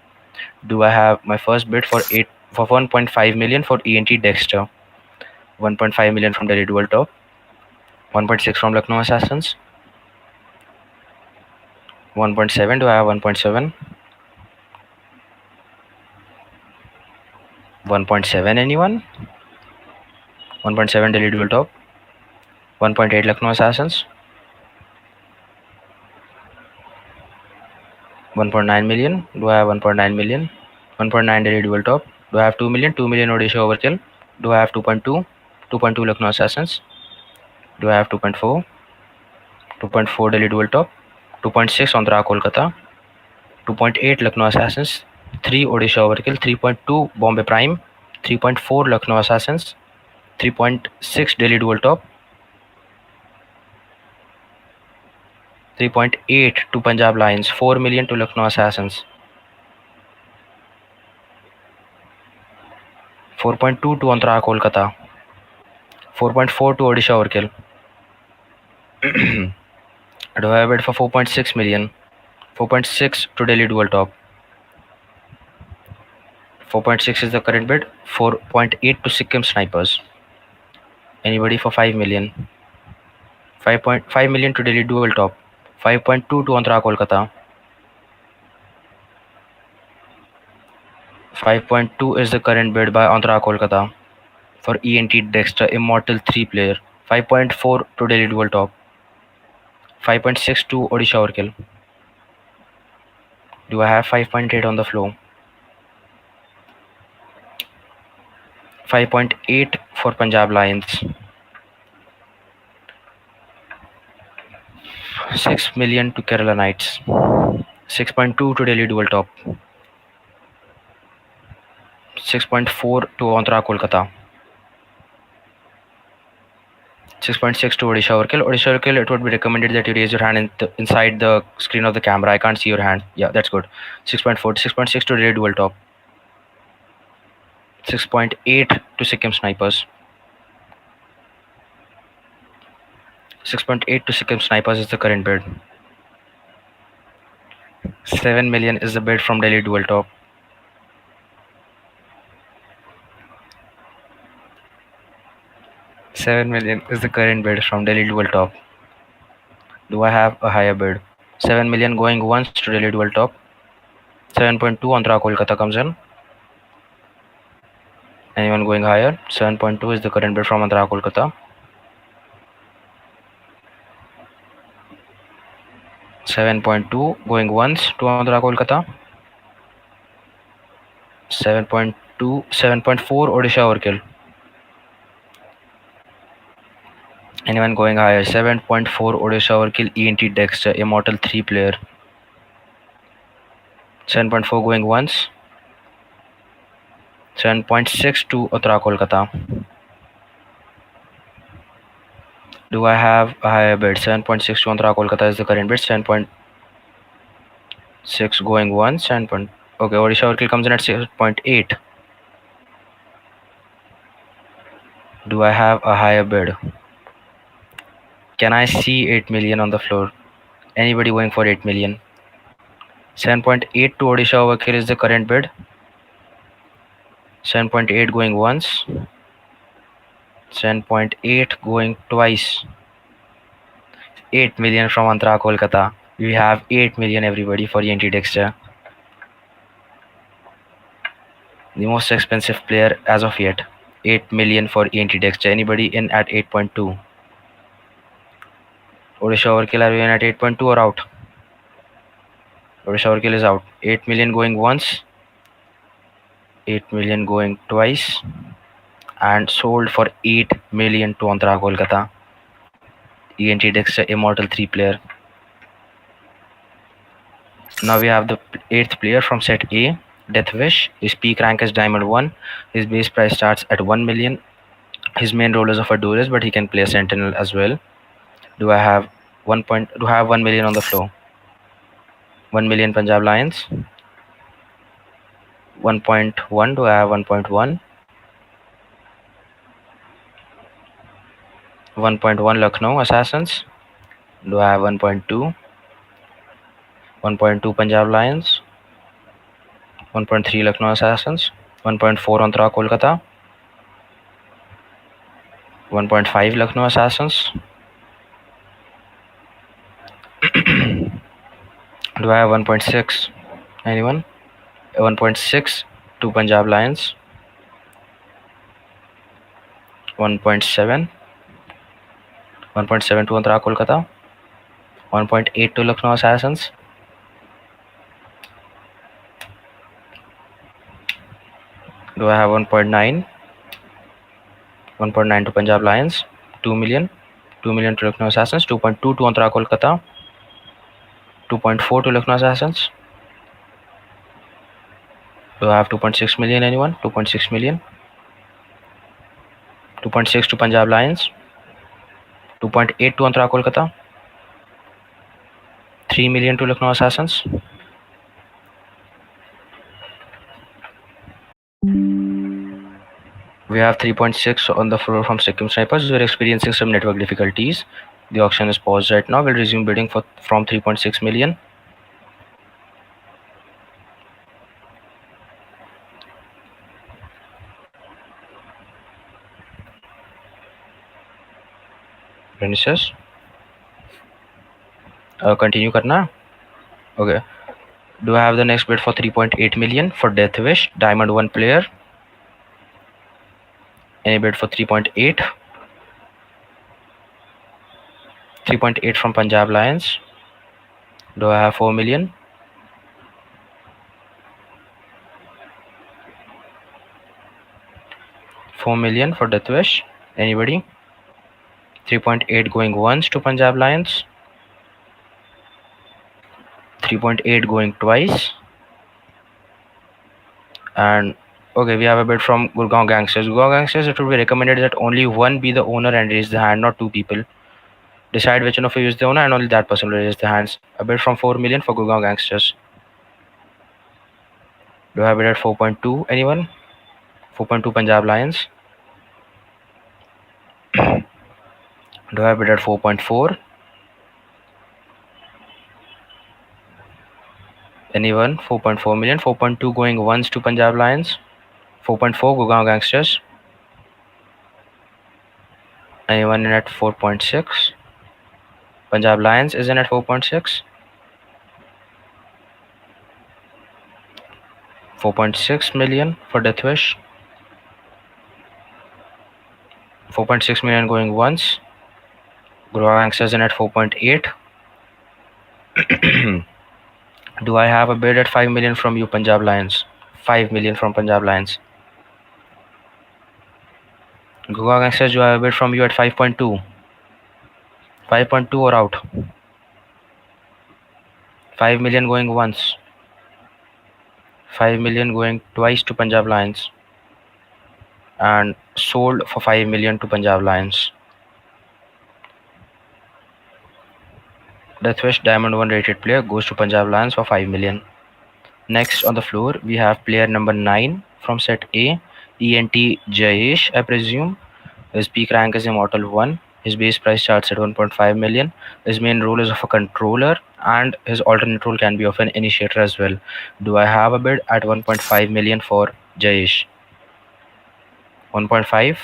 Do I have my first bid for 1.5 million for ENT Dexter? 1.5 million from Delhi Dual Top. 1.6 from Lucknow Assassins. 1.7. Do I have 1.7? 1.7 anyone? 1.7 Delhi Dual Top. 1.8 Lucknow Assassins. 1.9 million. Do I have 1.9 million? 1.9 Delhi Dual Top. Do I have 2 million? 2 million Odisha Overkill. Do I have 2.2? 2.2 Lucknow Assassins. Do I have 2.4? 2.4 Delhi Dual Top. 2.6 Andhra Kolkata. 2.8 Lucknow Assassins. 3 Odisha Overkill. 3.2 Bombay Prime. 3.4 Lucknow Assassins. 3.6 Delhi Dual Top. 3.8 to Punjab Lions. 4 million to Lucknow Assassins. 4.2 to Andhra Kolkata. 4.4 to Odisha Overkill. Do I have it for 4.6 million? 4.6 to Delhi Dual Top. 4.6 is the current bid. 4.8 to Sikkim Snipers. Anybody for 5 million? 5.5 million to Delhi Dual Top. 5.2 to Andhra Kolkata. 5.2 is the current bid by Andhra Kolkata for ENT Dexter Immortal 3 player. 5.4 to Delhi Dual Top. 5.6 to Odisha Overkill. Do I have 5.8 on the floor? 5.8 for Punjab Lions. 6 million to Kerala Knights. 6.2 to Delhi Dual Top. 6.4 to Andhra Kolkata. 6.6 to Odisha Orkil. Odisha Orkil, it would be recommended that you raise your hand inside the screen of the camera. I can't see your hand. Yeah, that's good. 6.4 to 6.6 to Delhi Dual Top. 6.8 to Sikkim Snipers. 6.8 to Sikkim Snipers is the current bid. 7 million is the bid from Delhi Dual Top. 7 million is the current bid from Delhi Dual Top. Do I have a higher bid? 7 million going once to Delhi Dual Top. 7.2 Andhra Kolkata comes in. Anyone going higher? 7.2 is the current bid from Andhra Kolkata. 7.2 going once to Andhra Kolkata. 7.2, 7.4 Odisha Orkil. Anyone going higher? 7.4 Odisha Orkil ENT Dexter, Immortal 3 player. 7.4 going once. 7.6 to Uttara Kolkata. Do I have a higher bid? 7.6 to Uttara Kolkata is the current bid. 7.6 going once. Okay, Odisha Orkil comes in at 6.8. Do I have a higher bid? Can I see 8 million on the floor? Anybody going for 8 million? 7.8 to Odisha Orkil is the current bid. 7.8 going once. 7.8 going twice. 8 million from Andhra Kolkata. We have 8 million everybody for ENT Dexter. The most expensive player as of yet. 8 million for ENT Dexter. Anybody in at 8.2? Odisha Overkill, are you in at 8.2 or out? Odisha Overkill is out. 8 million going once. 8 million going twice. And sold for 8 million to Andhra Kolkata. ENT Dexter Immortal 3 player. Now we have the 8th player from set A, Death Wish. His peak rank is Diamond 1. His base price starts at 1 million. His main role is of a duelist, but he can play a sentinel as well. Do I have 1 million on the floor? 1 million Punjab Lions. 1.1. Do I have 1.1? 1.1 Lucknow Assassins. Do I have 1.2? 1.2 Punjab Lions. 1.3 Lucknow Assassins. 1.4 Andhra Kolkata. 1.5 Lucknow Assassins. Do I have 1.6? Anyone? 1.6 to Punjab Lions. 1.7. 1.7 to Andhra Kolkata. 1.8 to Lucknow Assassins. Do I have 1.9? 1.9 to Punjab Lions. 2 million. 2 million to Lucknow Assassins. 2.2 to Andhra Kolkata. 2.4 to Lucknow Assassins. Do I have 2.6 million? Anyone? 2.6 million. 2.6 to Punjab Lions. 2.8 to Andhra Kolkata. 3 million to Lucknow Assassins. We have 3.6 on the floor from Sikkim Snipers. We're experiencing some network difficulties. The auction is paused right now. We'll resume bidding from 3.6 million. Princess. Continue करना. Okay. Do I have the next bid for 3.8 million for Death Wish, Diamond 1 player? Any bid for 3.8? 3.8 from Punjab Lions. Do I have 4 million? 3.4 million for Death Wish. Anybody? 3.8 going once to Punjab Lions. 3.8 going twice. And okay, we have a bid from Gurgaon Gangsters. Gurgaon Gangsters, it would be recommended that only one be the owner and raise the hand, not two people. Decide which one of you is the owner and only that person will raise the hands. A bid from 4 million for Gurgaon Gangsters. Do I have it at 4.2? Anyone? 4.2 Punjab Lions. Do I have it at 4.4? Anyone? 4.4 million. 4.2 going once to Punjab Lions. 4.4 Gurgaon Gangsters. Anyone in at 4.6? Punjab Lions is in at 4.6. 4.6 million for Death Wish. 4.6 million going once. Gurgaon Gangsters in at 4.8. Do I have a bid at 5 million from you, Punjab Lions? 5 million from Punjab Lions. Gurgaon Gangsters, do I have a bid from you at 5.2? 5.2 or out? 5 million going once. 5 million going twice to Punjab Lions. And sold for 5 million to Punjab Lions. Death Wish Diamond 1 rated player goes to Punjab Lions for 5 million. Next on the floor, we have player number 9 from set A, ENT Jayesh, I presume. His peak rank is Immortal 1. His base price starts at 1.5 million. His main role is of a controller, and his alternate role can be of an initiator as well. Do I have a bid at 1.5 million for Jayesh? 1.5?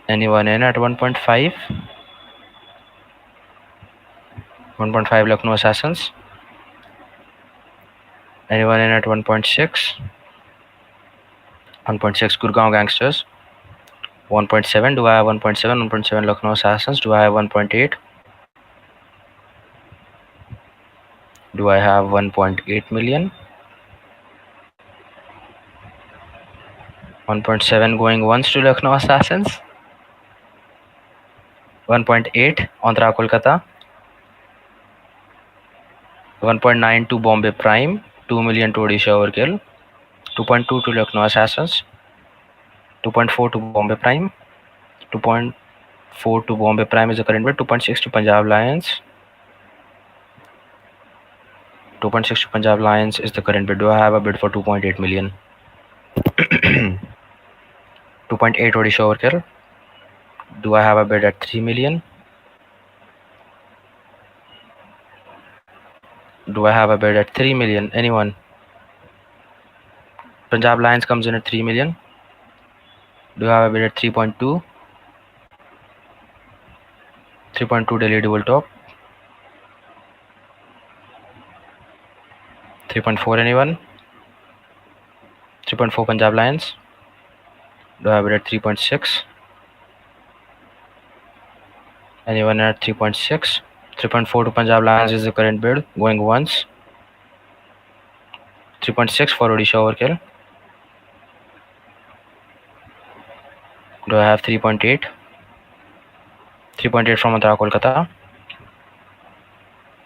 Anyone in at 1.5? 1.5 Lucknow Assassins. Anyone in at 1.6? 1.6 Gurgaon Gangsters. 1.7, do I have 1.7? 1.7 Lucknow Assassins. Do I have 1.8? Do I have 1.8 million? 1.7 going once to Lucknow Assassins. 1.8 Andhra Kolkata. 1.9 to Bombay Prime. 2 million to Odisha Overkill. 2.2 to Lucknow Assassins. 2.4 to Bombay Prime. 2.4 to Bombay Prime is the current bid. 2.6 to Punjab Lions. 2.6 to Punjab Lions is the current bid. Do I have a bid for 2.8 million? 2.8 Odisha Overkill. Do I have a bid at 3 million? Do I have a bid at 3 million? Anyone? Punjab Lions comes in at 3 million. Do I have a bid at 3.2? 3.2 Delhi Dual Top. 3.4 anyone? 3.4 Punjab Lions. Do I have it at 3.6? Anyone at 3.6? 3.4 to Punjab Lions is the current bid. Going once. 3.6 for Odisha Overkill. Do I have 3.8? 3.8 from Andhra Kolkata.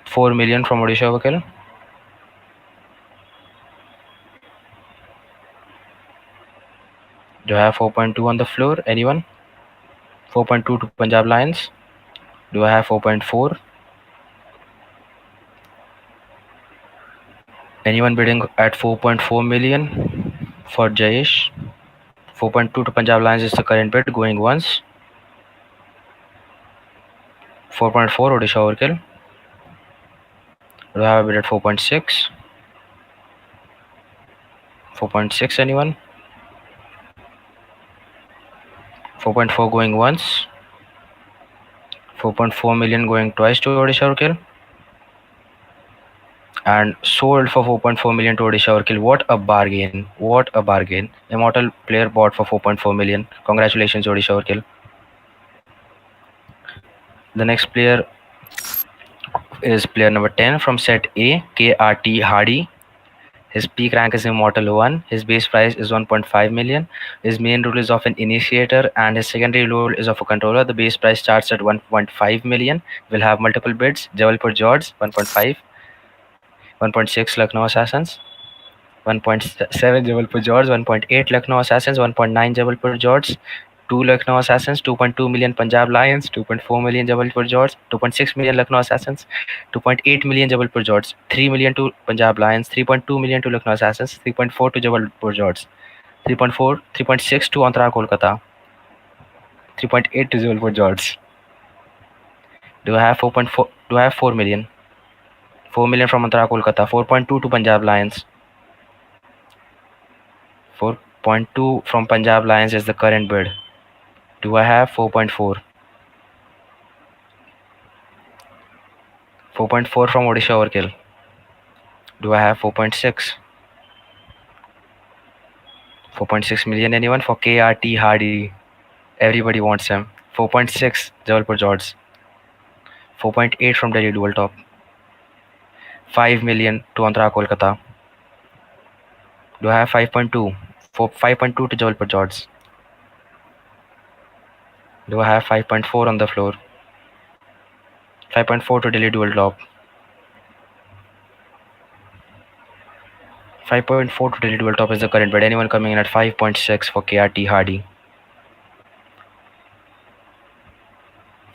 4 million from Odisha Overkill. Do I have 4.2 on the floor? Anyone? 4.2 to Punjab Lions. Do I have 4.4? Anyone bidding at 4.4 million for Jayesh? 4.2 to Punjab Lions is the current bid. Going once. 4.4 Odisha Overkill. Do I have a bid at 4.6? 4.6 anyone? 4.4 going once. 4.4 million going twice to Odisha Overkill. And sold for 4.4 million to Odisha Overkill. What a bargain. What a bargain. Immortal player bought for 4.4 million. Congratulations, Odisha Overkill. The next player is player number 10 from set A, KRT Hardy. His peak rank is Immortal 1. His base price is 1.5 million. His main role is of an initiator and his secondary role is of a controller. The base price starts at 1.5 million. Will have multiple bids. Jabalpur George 1.5, 1.6 Lucknow Assassins, 1.7 Jabalpur George, 1.8 Lucknow Assassins, 1.9 Jabalpur George, 2 Lucknow Assassins, 2.2 million Punjab Lions, 2.4 million Jabalpur George, 2.6 million Lucknow Assassins, 2.8 million Jabalpur George, 3 million to Punjab Lions, 3.2 million to Lucknow Assassins, 3.4 to Jabalpur George, 3.4, 3.6 to Antara Kolkata, 3.8 to Jabalpur George. Do I have 4.4? Do I have 4 million? 4 million from Antara Kolkata, 4.2 to Punjab Lions. 4.2 from Punjab Lions is the current bid. Do I have 4.4? 4.4 from Odisha Overkill. Do I have 4.6? 4.6 million anyone for KRT Hardy? Everybody wants him. 4.6 Jabalpur George. 4.8 from Delhi Dual Top. 5 million to Andhra Kolkata. Do I have 5.2? 5.2 to Jabalpur George. Do I have 5.4 on the floor? 5.4 to Delhi Dual Top. 5.4 to Delhi Dual Top is the current bid. Anyone coming in at 5.6 for KRT Hardy?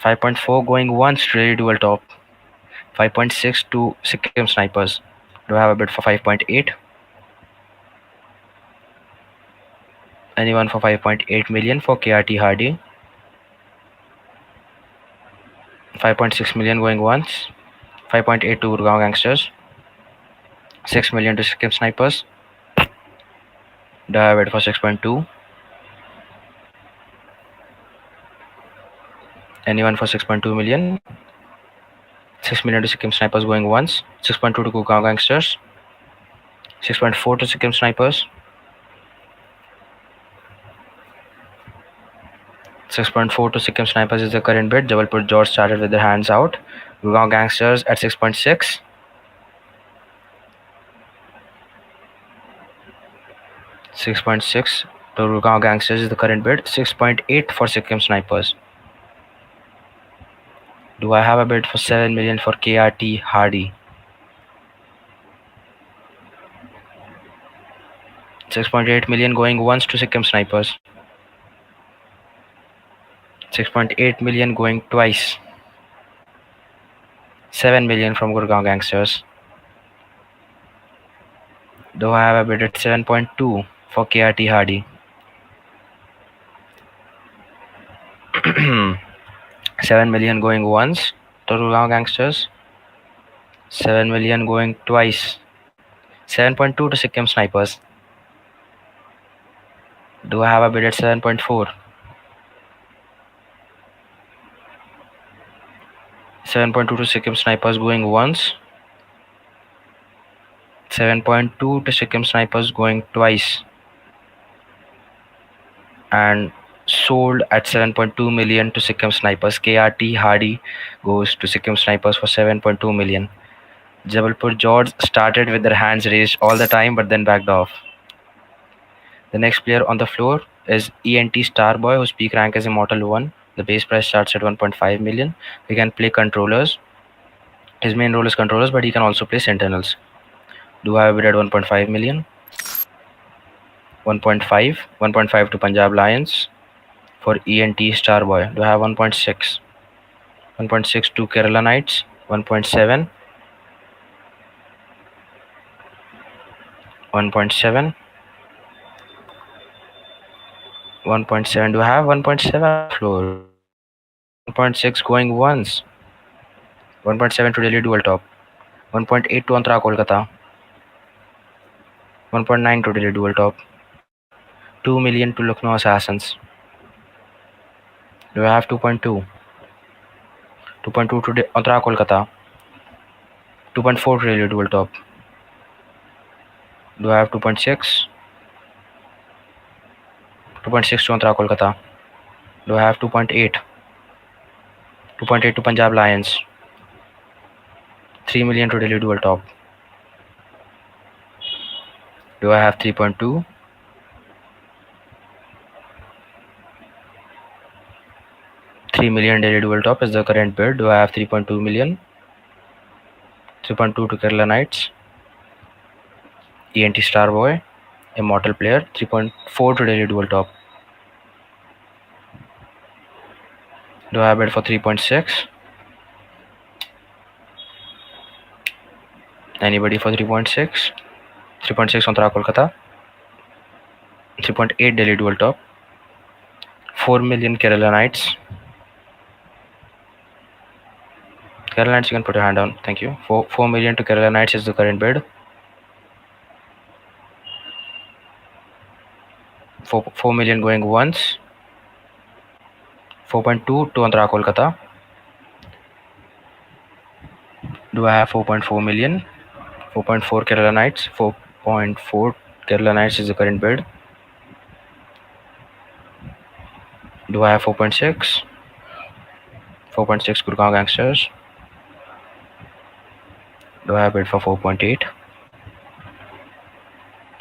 5.4 going once to Delhi Dual Top. 5.6 to Sikkim Snipers. Do I have a bid for 5.8? Anyone for 5.8 million for KRT Hardy? 5.6 million going once. 5.8 to Gurgaon Gangsters. 6 million to Sikkim Snipers. Do I have it for 6.2? Anyone for 6.2 million? 6 million to Sikkim Snipers going once. 6.2 to Gurgaon Gangsters. 6.4 to Sikkim Snipers. 6.4 to Sikkim Snipers is the current bid. Jabalpur George started with their hands out. Gurgaon Gangsters at 6.6. 6.6 to Gurgaon Gangsters is the current bid. 6.8 for Sikkim Snipers. Do I have a bid for 7 million for KRT Hardy? 6.8 million going once to Sikkim Snipers. 6.8 million going twice. 7 million from Gurgaon Gangsters. Do I have a bid at 7.2 for KRT Hardy? 7 million going once to Gurgaon Gangsters. 7 million going twice. 7.2 to Sikkim Snipers. Do I have a bid at 7.4? 7.2 to Sikkim Snipers going once. 7.2 to Sikkim Snipers going twice. And sold at 7.2 million to Sikkim Snipers. KRT Hardy goes to Sikkim Snipers for 7.2 million. Jabalpur George started with their hands raised all the time but then backed off. The next player on the floor is ENT Starboy, whose peak rank is Immortal 1. The base price starts at 1.5 million. He can play controllers. His main role is controllers, but he can also play sentinels. Do I have a bid at 1.5 million? 1.5. 1.5 to Punjab Lions for ENT Starboy. Do I have 1.6? 1.6 to Kerala Knights. 1.7. 1.7. 1.7. Do I have 1.7 floor? 1.6 going once. 1.7 to Delhi Dual Top. 1.8 to Antara Kolkata. 1.9 to Delhi Dual Top. 2 million to Lucknow Assassins. Do I have 2.2? 2.2 to Antara Kolkata. 2.4 to Delhi Dual Top. Do I have 2.6? 2.6 to Antara Kolkata. Do I have 2.8? 2.8 to Punjab Lions. 3 million to Delhi Dual Top. Do I have 3.2? 3 million daily dual top is the current bid. Do I have 3.2 million? 3.2 to Kerala Knights. ENT Starboy, Immortal player. 3.4 to daily dual top. Do I have bid for 3.6? Anybody for 3.6? 3.6 on Tara Kolkata. 3.8 daily dual top. 4 million Kerala Knights. Kerala Knights, you can put your hand down. Thank you. 4 million to Kerala Knights is the current bid. 4 million going once. 4.2 to Andhra Kolkata. Do I have 4.4 million? 4.4 Kerala Knights. 4.4 Kerala Knights is the current bid. Do I have 4.6? 4.6 Gurgaon Gangsters. Do I have bid for 4.8?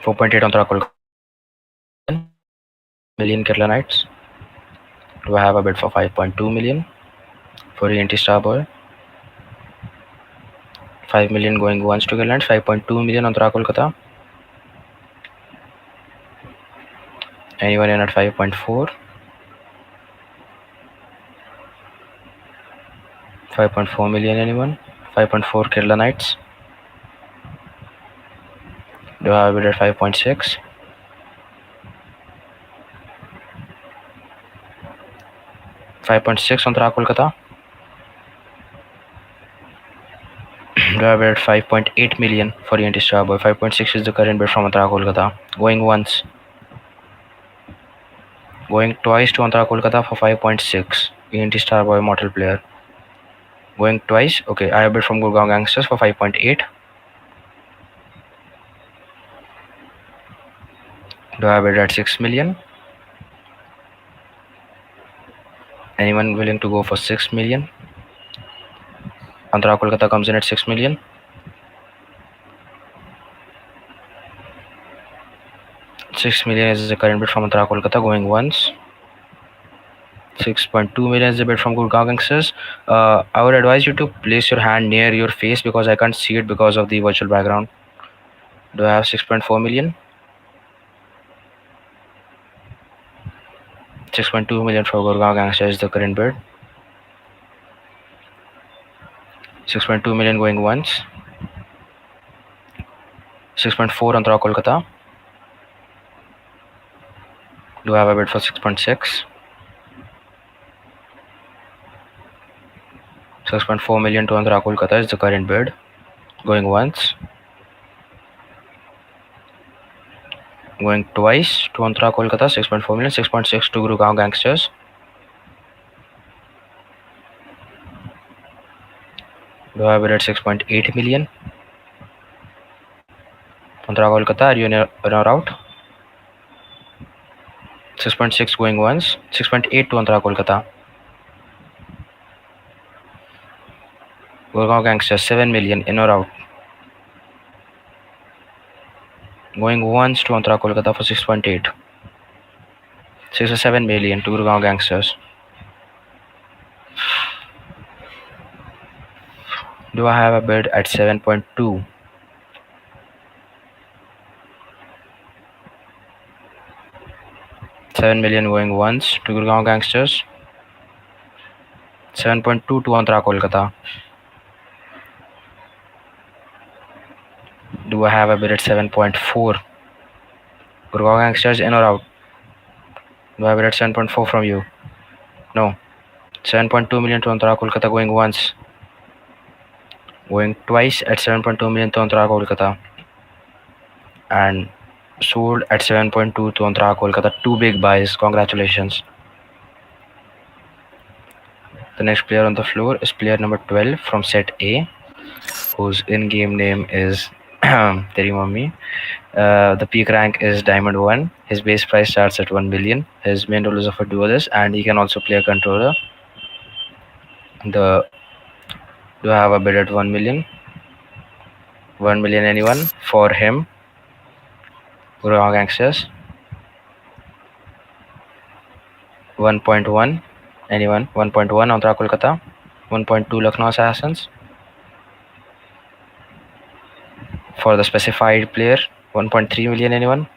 4.8 Andhra Kolkata. Million Kerala Knights. Do I have a bid for 5.2 million for ENT Starboy? 5 million going once to Kerala Knights. 5.2 million on Andhra Kolkata. Anyone in at 5.4? 5.4 million, anyone? 5.4 Kerala Knights. Do I have bid at 5.6? 5.6 on Andhra Kolkata. Do I have bid at 5.8 million for ENT Starboy? 5.6 is the current bid from Andhra Kolkata. Going once. Going twice to Andhra Kolkata for 5.6. ENT Starboy Mortal player. Going twice. Okay, I have bid from Gurgaon Gangsters for 5.8. Do I have bid at 6 million? Anyone willing to go for 6 million? Andhra Kolkata comes in at 6 million. 6 million is the current bid from Andhra Kolkata. Going once. 6.2 million is the bid from Gurgaon Gangsters. I would advise you to place your hand near your face because I can't see it because of the virtual background. Do I have 6.4 million? 6.2 million for Gurgaon Gangsters is the current bid. 6.2 million going once. 6.4 Andhra Kolkata. Do I have a bid for 6.6? 6.4 million to Andhra Kolkata is the current bid. Going once. Going twice to Andhra Kolkata. 6.4 million. 6.6 to Gurgaon Gangsters. Do I have it at 6.8 million? Andhra Kolkata, are you in or out? 6.6 going once. 6.8 to Andhra Kolkata. Gurgaon Gangsters, 7 million, in or out? Going once to Andhra Kolkata for 6.8. 6 or 7 million to Gurgaon Gangsters. Do I have a bid at 7.2? 7 million going once to Gurgaon Gangsters. 7.2 to Andhra Kolkata. Do I have a bid at 7.4? Gurgaon Gangsters, in or out? Do I have a bid at 7.4 from you? No. 7.2 million to Andhra Kolkata going once. Going twice at 7.2 million to Andhra Kolkata. And sold at 7.2 to Andhra Kolkata. Two big buys. Congratulations. The next player on the floor is player number 12 from set A, whose in-game name is Teri Mummy. The peak rank is Diamond 1. His base price starts at 1 million. His main role is of a duelist, and he can also play a controller. Do I have a bid at 1 million? 1 million, anyone? For him. Gurgaon Gangsters. 1.1. Anyone? 1.1 Andhra Kolkata. 1.2 Lucknow Assassins. For the specified player, 1.3 million. Anyone?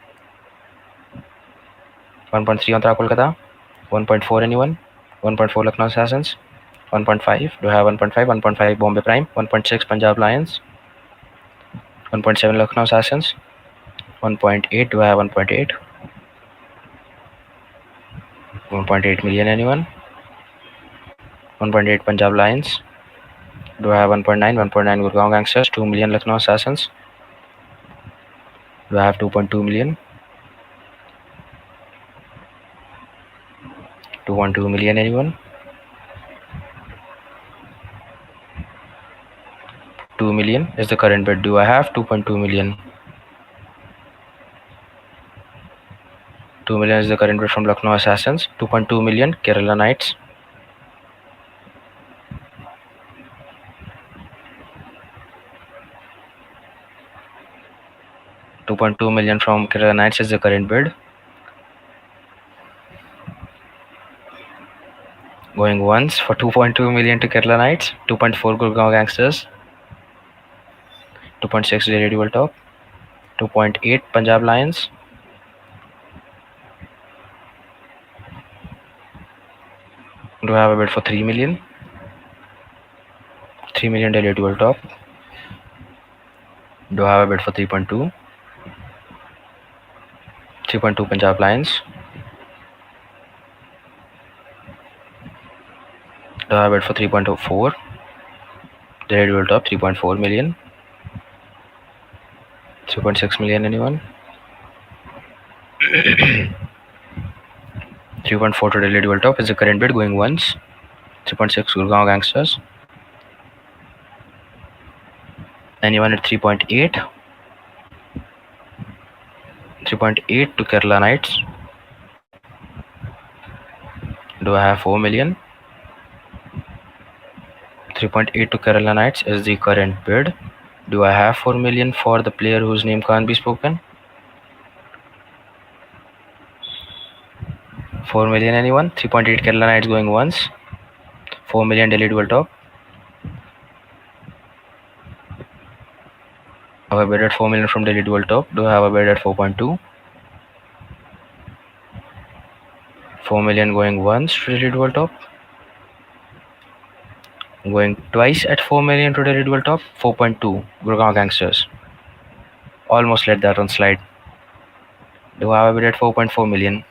1.3 Andhra Kolkata. 1.4 anyone? 1.4 Lucknow Assassins. 1.5. Do I have 1.5? 1.5 Bombay Prime. 1.6 Punjab Lions. 1.7 Lucknow Assassins. 1.8. Do I have 1.8? 1.8 million. Anyone? 1.8 Punjab Lions. Do I have 1.9? 1.9 Gurgaon Gangsters. 2 million Lucknow Assassins. Do I have 2.2 million? 2.2 million. Anyone? 2 million is the current bid. Do I have 2.2 million? 2 million is the current bid from Lucknow Assassins. 2.2 million Kerala Knights. 2.2 million from Kerala Knights is the current bid. Going once for 2.2 million to Kerala Knights. 2.4 Gurgaon Gangsters. 2.6 Delhi Dual Top. 2.8 Punjab Lions. Do I have a bid for 3 million? 3 million Delhi Dual Top. Do I have a bid for 3.2? 3.2 Punjab Lions. Do I have a bid for 3.4? Delhi Dual Top 3.4 million. 3.6 million anyone? 3.4 to Delhi Dual Top is the current bid going once. 3.6 Gurgaon Gangsters. Anyone at 3.8? 3.8 to Kerala Knights. Do I have 4 million? 3.8 to Kerala Knights is the current bid. Do I have 4 million for the player whose name can't be spoken? 4 million anyone? 3.8 Kerala Knights going once. 4 million Delhi Dual Top. I have a bid at 4 million from Delhi Dual Top. Do I have a bid at 4.2? 4 million going once to Delhi Dual Top. Going twice at 4 million to Delhi Dual Top. 4.2 Gurgaon Gangsters. Almost let that one slide. Do I have a bid at 4.4 million?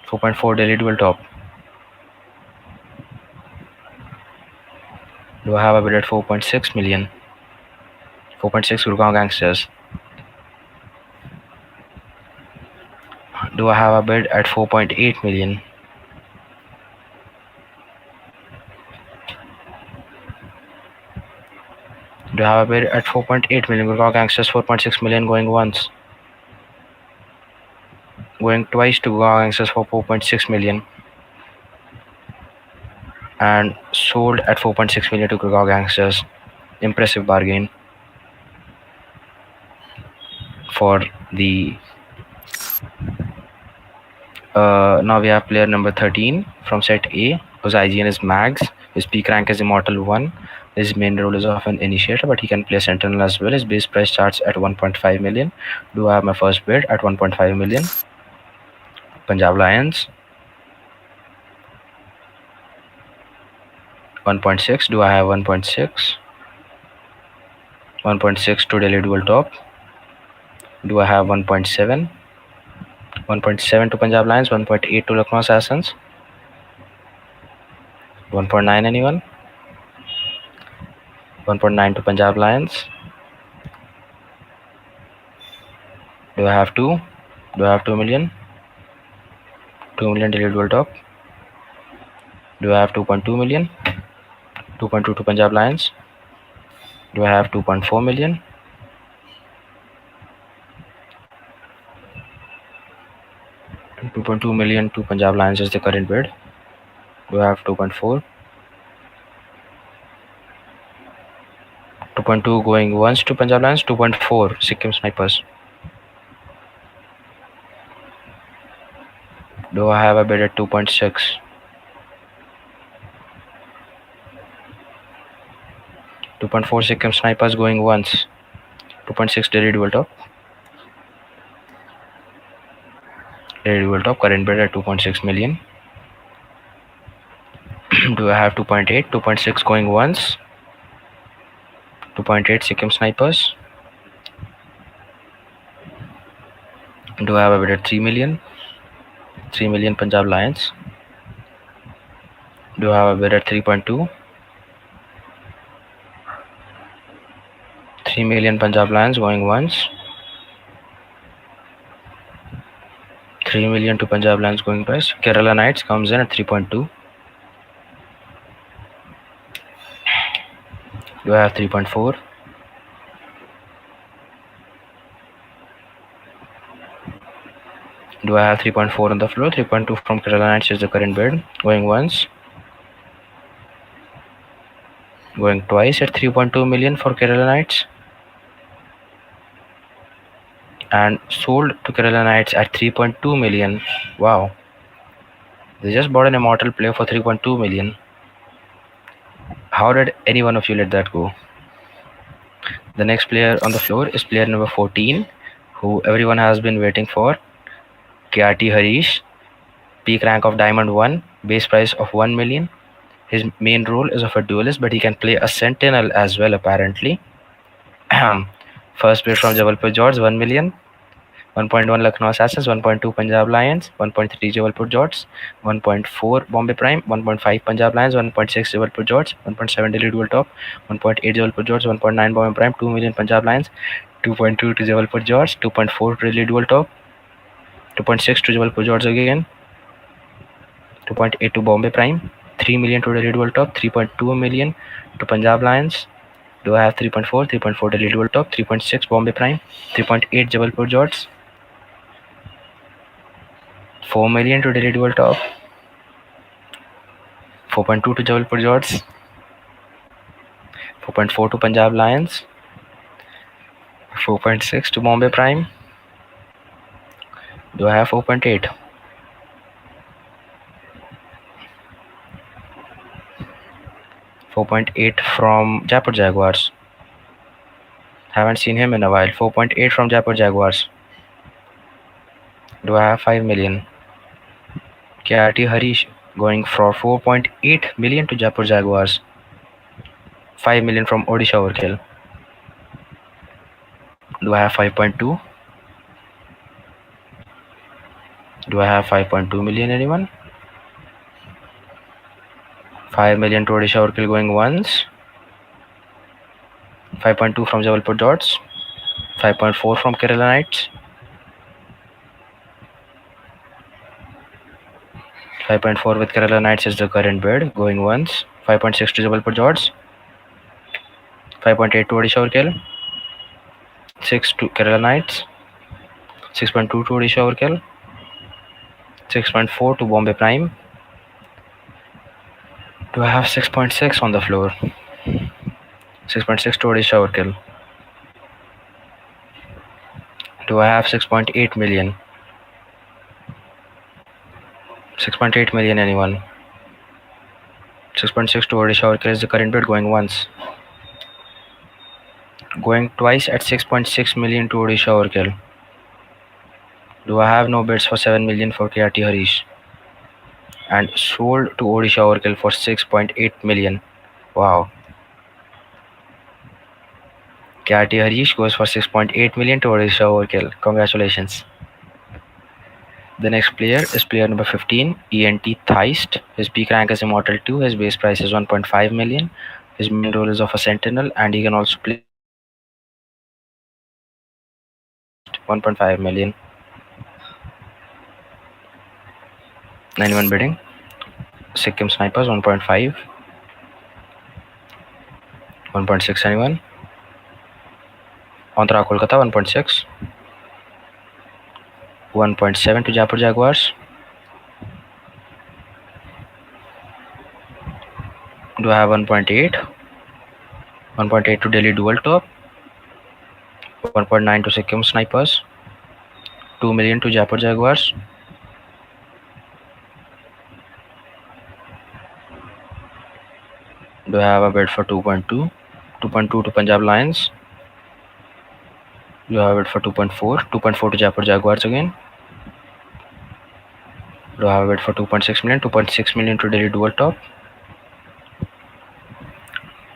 4.4 Delhi Dual Top. Do I have a bid at 4.6 million? 4.6 Gurgaon Gangsters. Do I have a bid at 4.8 million? Do I have a bid at 4.8 million? Gurgaon Gangsters 4.6 million going once. Going twice to Gurgaon Gangsters for 4.6 million. And sold at 4.6 million to Gurgaon Gangsters. Impressive bargain for the now we have player number 13 from set A, whose IGN is Mags. His peak rank is Immortal 1. His main role is of an initiator, but he can play Sentinel as well. His base price starts at 1.5 million. Do I have my first bid at 1.5 million? Punjab Lions. 1.6. Do I have 1.6? 1.6 to Delhi Dual Top. Do I have 1.7? 1.7 to Punjab Lions. 1.8 to Lucknow Assassins. 1.9 anyone? 1.9 to Punjab Lions. Do I have 2? Do I have 2 million? 2 million Delhi Dual Top. Do I have 2.2 million? 2.2 to Punjab Lions. Do I have 2.4 million? 2.2 million to Punjab Lions is the current bid. Do I have 2.4? 2.2 going once to Punjab Lions. 2.4 Sikkim Snipers. Do I have a bid at 2.6? 2.4 Sikkim Snipers going once. 2.6 Delhi Dual Top. Delhi Dual Top, current bid at 2.6 million. Do I have 2.8? 2.6 going once. 2.8 Sikkim Snipers. Do I have a bid at 3 million? 3 million Punjab Lions. Do I have a bid at 3.2? 3 million Punjab Lions going once. 3 million to Punjab Lions going twice. Kerala Knights comes in at 3.2. Do I have 3.4? Do I have 3.4 on the floor? 3.2 from Kerala Knights is the current bid. Going once. Going twice at 3.2 million for Kerala Knights. And sold to Kerala Knights at 3.2 million. Wow. They just bought an immortal player for 3.2 million. How did any one of you let that go? The next player on the floor is player number 14, who everyone has been waiting for. KRT Harish. Peak rank of Diamond 1. Base price of 1 million. His main role is of a duelist, but he can play a sentinel as well apparently. First player from Jabalpur George, 1 million. 1.1 Lucknow Assassins, 1.2 Punjab Lions, 1.3 Jabalpur George, 1.4 Bombay Prime, 1.5 Punjab Lions, 1.6 Jabalpur George, 1.7 Delhi Dual Top, 1.8 Jabalpur George, 1.9 Bombay Prime, 2 million Punjab Lions, 2.2 to Jabalpur George, 2.4 to Delhi Dual Top, 2.6 to Jabalpur George again, 2.8 to Bombay Prime, 3 million to Delhi Dual Top, 3.2 million to Punjab Lions. Do I have 3.4? 3.4 Delhi Dual Top, 3.6 Bombay Prime, 3.8 Jabalpur George, 4 million to Delhi Dual Top, 4.2 to Jabalpur George, 4.4 to Punjab Lions, 4.6 to Bombay Prime. Do I have 4.8? 4.8 from Jaipur Jaguars. Haven't seen him in a while. 4.8 from Jaipur Jaguars. Do I have 5 million? KRT Harish going for 4.8 million to Jaipur Jaguars. 5 million from Odisha Overkill. Do I have 5.2? Do I have 5.2 million, anyone? 5 million to Odisha Overkill going once. 5.2 from Jabalpur George. 5.4 from Kerala Knights. 5.4 with Kerala Knights is the current bid going once. 5.6 to Jabalpur George. 5.8 to Odisha Overkill. 6 to Kerala Knights. 6.2 to Odisha Overkill. 6.4 to Bombay Prime. Do I have 6.6 on the floor? 6.6 to Odisha Overkill. Do I have 6.8 million? 6.8 million, anyone? 6.6 to Odisha Overkill is the current bid going once. Going twice at 6.6 million to Odisha Overkill. Do I have no bids for 7 million for KRT Harish? And sold to Odisha Overkill for 6.8 million. Wow. KRT Harish goes for 6.8 million to Odisha Overkill. Congratulations. The next player is player number 15, ENT Theist. His peak rank is Immortal 2. His base price is 1.5 million. His main role is of a sentinel, and he can also play 1.5 million. 91 bidding. Sikkim Snipers 1.5. 1.6, anyone? Andhra Kolkata 1.6. 1.7 to Jaipur Jaguars. Do I have 1.8? 1.8 to Delhi Dual Top. 1.9 to Sikkim Snipers. 2 million to Jaipur Jaguars. Do I have a bid for 2.2? 2.2 to Punjab Lions. Do I have a bid for 2.4? 2.4 to Jaipur Jaguars again. Do I have a bid for 2.6 million? 2.6 million to Delhi Dual Top.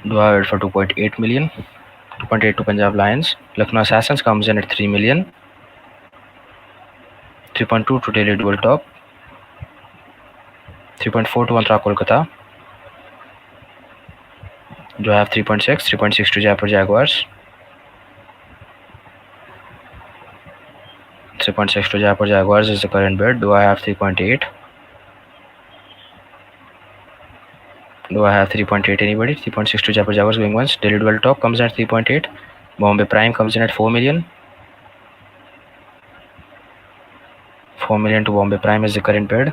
Do I have a bid for 2.8 million? 2.8 to Punjab Lions. Lucknow Assassins comes in at 3 million. 3.2 to Delhi Dual Top. 3.4 to Andhra Kolkata. Do I have 3.6? 3.6 to Jaipur Jaguars. 3.6 to Jaipur Jaguars is the current bid. Do I have 3.8? Do I have 3.8 anybody? 3.6 to Jaipur Jaguars going once. Delhi Dual Top comes in at 3.8. Bombay Prime comes in at 4 million. 4 million to Bombay Prime is the current bid.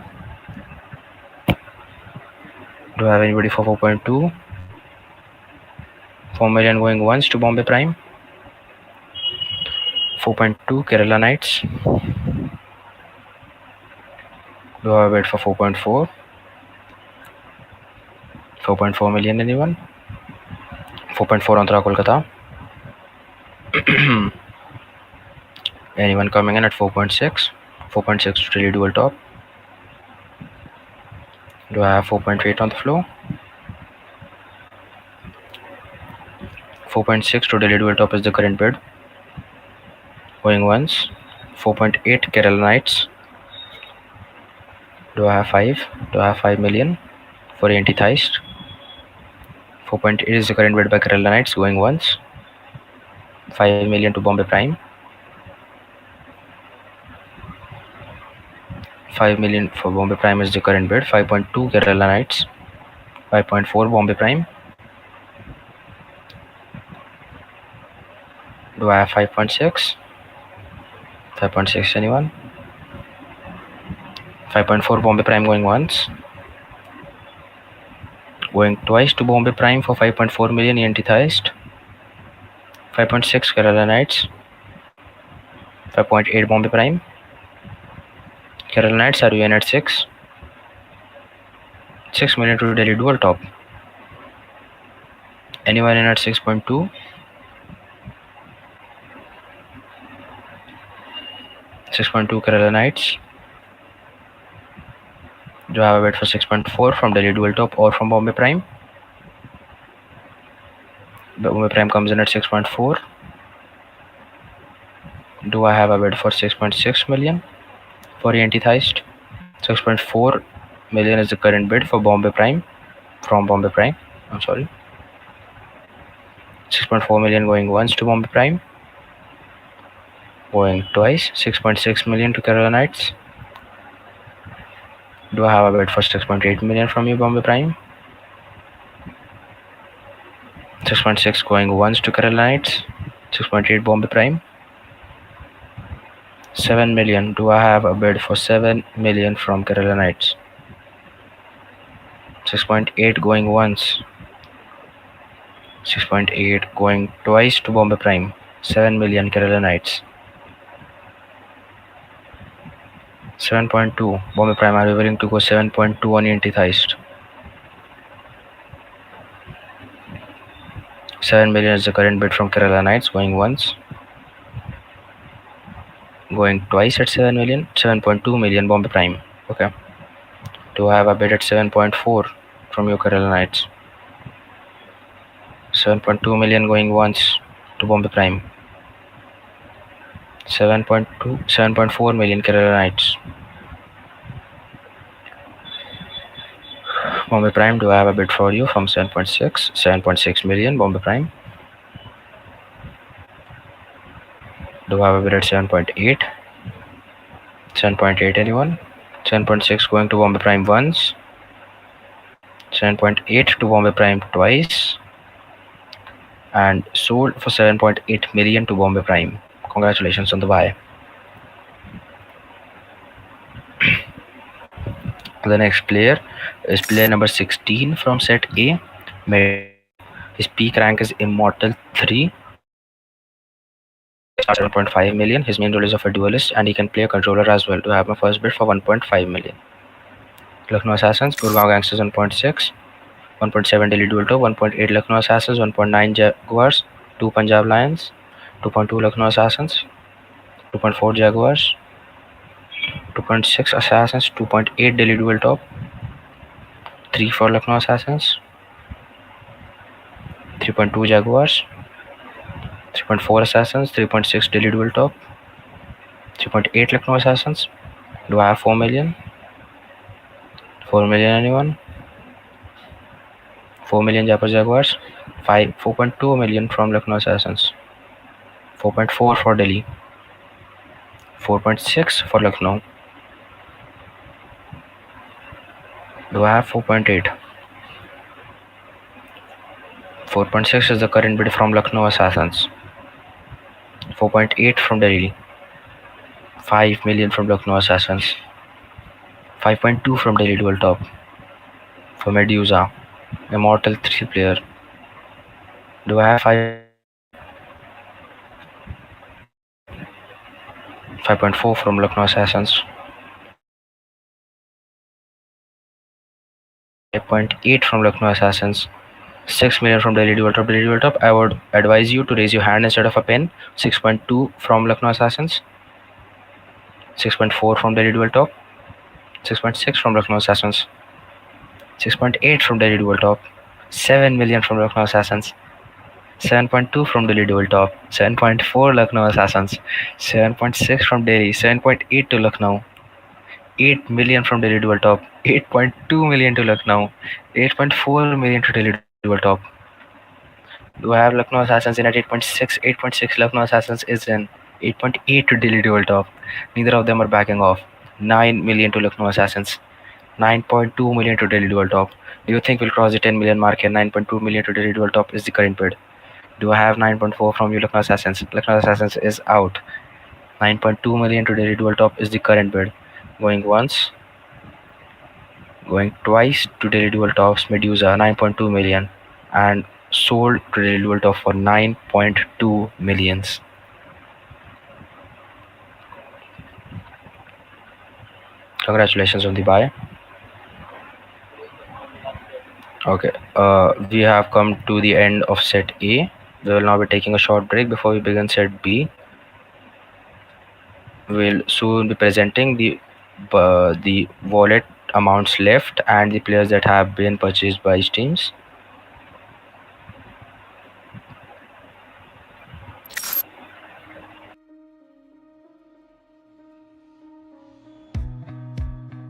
Do I have anybody for 4.2? 4 million going once to Bombay Prime. 4.2 Kerala Knights. Do I have a bid for 4.4? 4.4 million anyone? 4.4 Andhra Kolkata. Anyone coming in at 4.6? 4.6 to Delhi Dual Top. Do I have 4.8 on the floor? 4.6 to Delhi Dual Top is the current bid. Going once. 4.8 Kerala Knights. Do I have 5? Do I have 5 million for anti-Theist? 4.8 is the current bid by Kerala Knights. Going once. 5 million to Bombay Prime. 5 million for Bombay Prime is the current bid. 5.2 Kerala Knights. 5.4 Bombay Prime. Do I have 5.6? 5.6 anyone? 5.4 Bombay Prime going once. Going twice to Bombay Prime for 5.4 million anti-Theist. 5.6 Kerala Knights. 5.8 Bombay Prime. Kerala Knights are in at 6. 6 million to Delhi Dual Top. Anyone in at 6.2? 6.2 Kerala Knights. Do I have a bid for 6.4 from Delhi Dual Top or from Bombay Prime? Bombay Prime comes in at 6.4. Do I have a bid for 6.6 million for anti-Theist? 6.4 million is the current bid for Bombay Prime from Bombay Prime. I'm sorry. 6.4 million going once to Bombay Prime. Going twice. 6.6 million to Kerala Knights. Do I have a bid for 6.8 million from you, Bombay Prime? 6.6 going once to Kerala Knights. 6.8 Bombay Prime. 7 million. Do I have a bid for 7 million from Kerala Knights? 6.8 going once. 6.8 going twice to Bombay Prime. 7 million Kerala Knights. 7.2 Bombay Prime, are you willing to go 7.2 on anti-Theist? 7 million is the current bid from Kerala Knights. Going once. Going twice at 7 million. 7.2 million Bombay Prime. Okay. Do I have a bid at 7.4 from your Kerala Knights? 7.2 million going once to Bombay Prime. 7.4 million Kerala Knights. Bombay Prime, do I have a bid for you from 7.6? 7.6 million Bombay Prime. Do I have a bid at 7.8? 7.8 anyone? 7.6 going to Bombay Prime once. 7.8 to Bombay Prime twice. And sold for 7.8 million to Bombay Prime. Congratulations on the buy. The next player is player number 16 from set A. His peak rank is Immortal 3. 7.5 million. His main role is of a duelist and he can play a controller as well. To have my first bid for 1.5 million. Lucknow Assassins, Gurgaon Gangsters 1.6. 1.7 Delhi Dual Top, 1.8 Lucknow Assassins, 1.9 Jaguars, 2 Punjab Lions, 2.2 Lucknow Assassins, 2.4 Jaguars, 2.6 Assassins, 2.8 Delhi Dual Top, 3 for Lucknow Assassins, 3.2 Jaguars, 3.4 Assassins, 3.6 Delhi Dual Top, 3.8 Lucknow Assassins. Do I have 4 million? 4 million anyone? 4 million Jaipur Jaguars, 4.2 million from Lucknow Assassins, 4.4 for Delhi, 4.6 for Lucknow. Do I have 4.8? 4.6 is the current bid from Lucknow Assassins, 4.8 from Delhi, 5 million from Lucknow Assassins, 5.2 from Delhi Dual Top for Medusa, Immortal 3 player. Do I have 5.4 from Lucknow Assassins, 5.8 from Lucknow Assassins, 6 million from Delhi Dual Top. Delhi Dual Top, I would advise you to raise your hand instead of a pen. 6.2 from Lucknow Assassins, 6.4 from Delhi Dual Top, 6.6 from Lucknow Assassins, 6.8 from Delhi Dual Top, 7 million from Lucknow Assassins, 7.2 from Delhi Dual Top, 7.4 Lucknow Assassins, 7.6 from Delhi, 7.8 to Lucknow, 8 million from Delhi Dual Top, 8.2 million to Lucknow, 8.4 million to Delhi Dual Top. Do I have Lucknow Assassins in at 8.6? 8.6 Lucknow Assassins is in. 8.8 to Delhi Dual Top. Neither of them are backing off. 9 million to Lucknow Assassins. 9.2 million to Delhi Dual Top. Do you think we'll cross the 10 million mark here? 9.2 million to Delhi Dual Top is the current bid. Do I have 9.4 from you, Lucknow Assassins? Lucknow Assassins is out. 9.2 million to Delhi Dual Top is the current bid. Going once. Going twice to Delhi Dual Top's Medusa, 9.2 million. And sold to Delhi Dual Top for 9.2 millions. Congratulations on the buy. Okay, we have come to the end of set A. We will now be taking a short break before we begin set B. We'll soon be presenting the wallet amounts left and the players that have been purchased by each teams.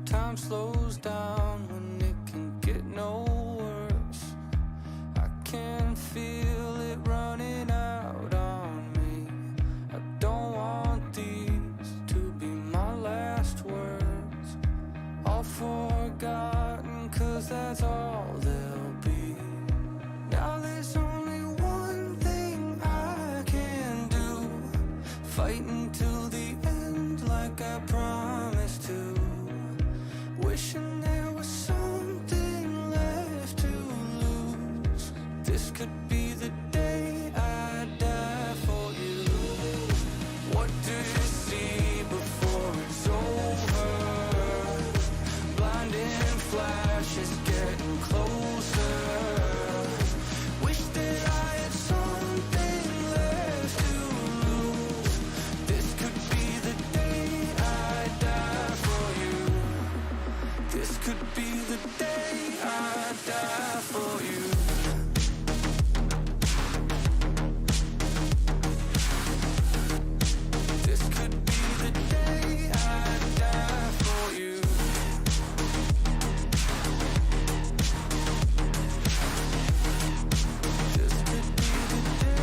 Time slows down when it can get no worse. I can feel it running out on me. I don't want these to be my last words. All forgotten, 'cause that's all they'll be. Now there's only one thing I can do. Fight until the end like I promised to. Wishing there was something left to lose. This could be the day I die for you. What do you see before it's over? Blinding flashes getting closer. Wish that I had something left to lose. This could be the day I die for you. This could be the day I die for you. This could be the day I die for you. This could be the day.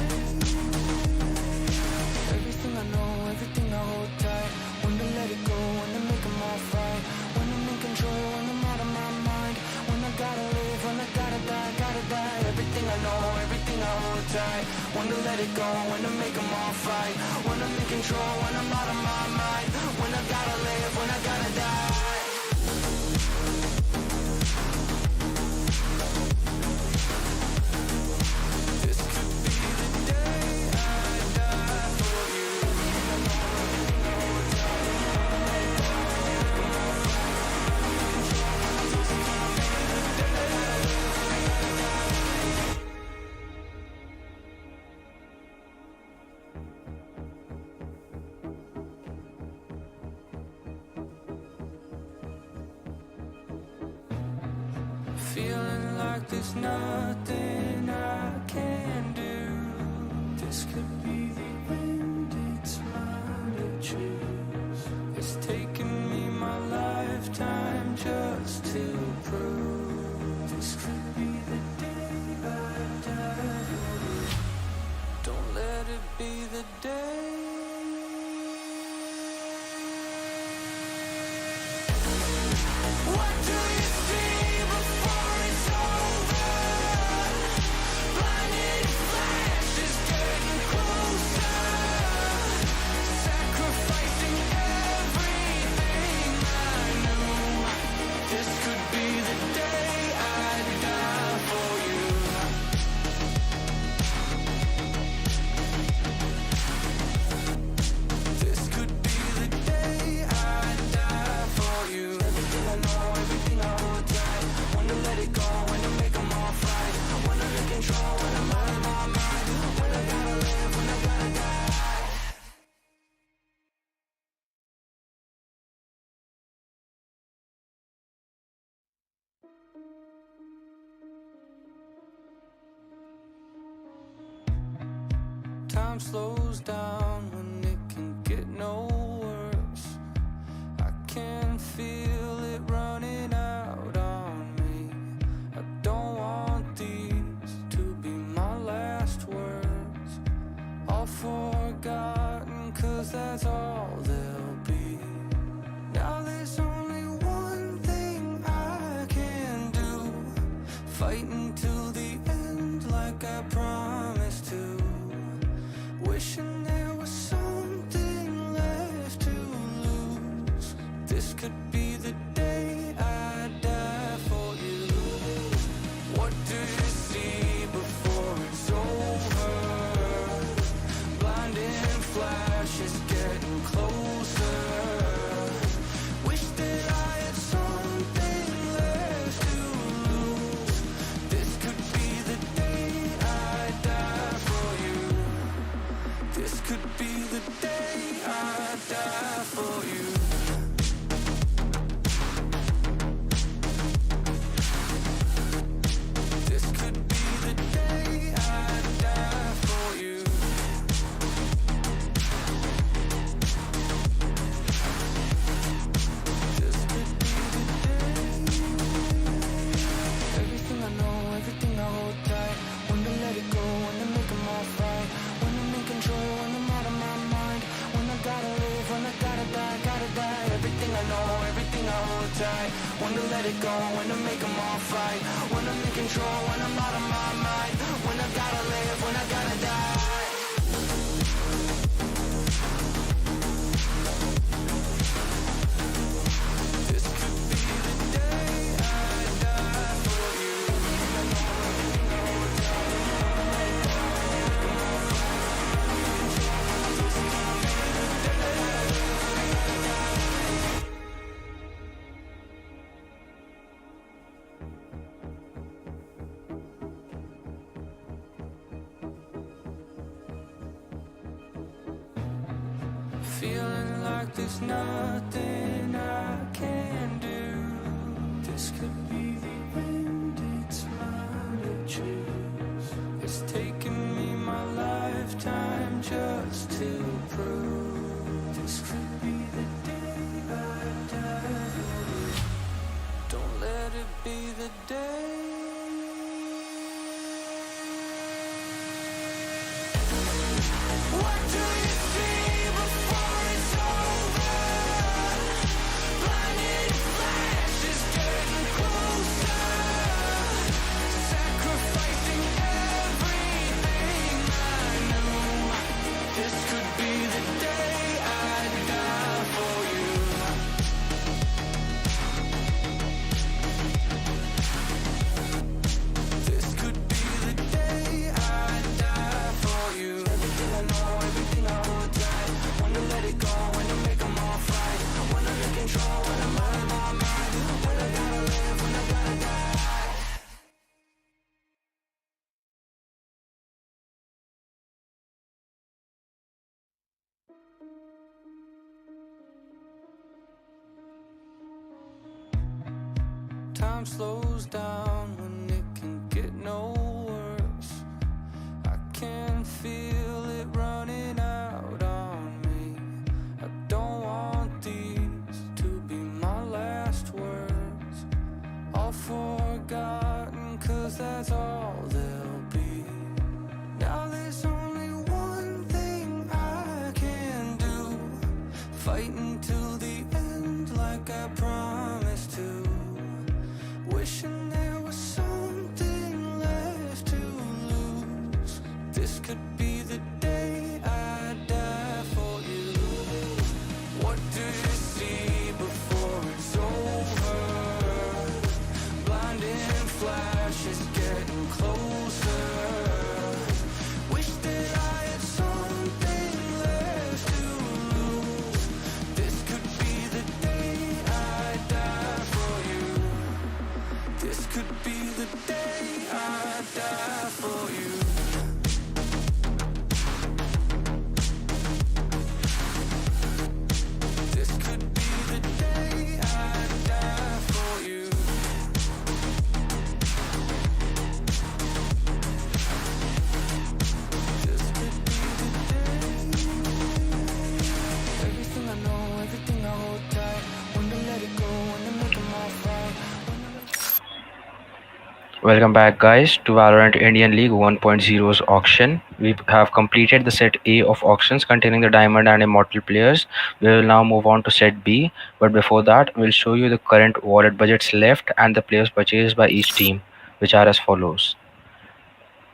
Everything I know, everything I hold tight. When to let it go, when to make them all right. When I'm in control, when I'm out of my mind. When I gotta live, when I gotta die, gotta die. Everything I know, everything I hold tight. When to let it go, when to make them all right. When I'm in control, when I'm out of my mind. When I gotta live, when I gotta die. This could be the day I die for you. Feeling like there's nothing I can do. This could be the end, it's mine to choose. It's taken me my lifetime just to prove. This could be the day I die. Don't let it be the day. What do you see before it's over? Blinding flashes getting closer. Sacrificing everything I knew. This could be the day I die for you. This could be the day I die for you. Everything I know, everything I hold tight. When to let it go, when to make them all right. When I'm in control, when I'm out of my mind. When I gotta live, when I gotta die. Time slows down when it can get no worse. I can feel it running out on me. I don't want these to be my last words. All forgotten, 'cause that's all they'll be. Now there's only one thing I can do. Fight until the end like I promised to. Wishing there was something left to lose. This could be the day I die for you. What do you see before it's over? Blinding flashes getting closer. Wish that I had something left to lose. This could be the day I die for you. This could be the day I die for you. This could be the day I die for you. This could be the day. Everything I know, everything I hold tight. When to let it go, when to make them all right. When I'm in control, when I'm out of my mind. When I gotta live, when I gotta die, gotta die. Everything I know, everything I hold tight. When to let it go, when to make them all right. When I'm in control, when I'm out of my mind. When I gotta live, when I gotta die. This could be the day I die for you. Feeling like there's nothing I can do. This could be the end, it's mine to choose. It's taken me my lifetime just to prove. This could be the day I die. Don't let it be the day. What do you see before it's over? Blinding flashes getting closer. Sacrificing everything I knew. This could be the day I die for you. This could be the day I die for you. Everything I know, everything I hold tight. When to let it Time slows down when it can get no worse. I can feel it running out on me. I don't want these to be my last words. All forgotten, 'cause that's all they'll be. Now there's only one thing I can do. Fighting till the end like I promised to. Wishing there was something left to lose. This could be the day I die for you. What do you see before it's over? Blinding flashes getting closer. Wish that I had something left to lose. This could be the day I die for you. This could be the day I die for you. This could be the day I die for you. This could be the day. Everything I know, everything I hold tight. When to let it go, when to make them all right. Welcome back, guys, to Valorant Indian League 1.0's auction. We have completed the set A of auctions containing the Diamond and Immortal players. We will now move on to set B, but before that, we'll show you the current wallet budgets left and the players purchased by each team, which are as follows.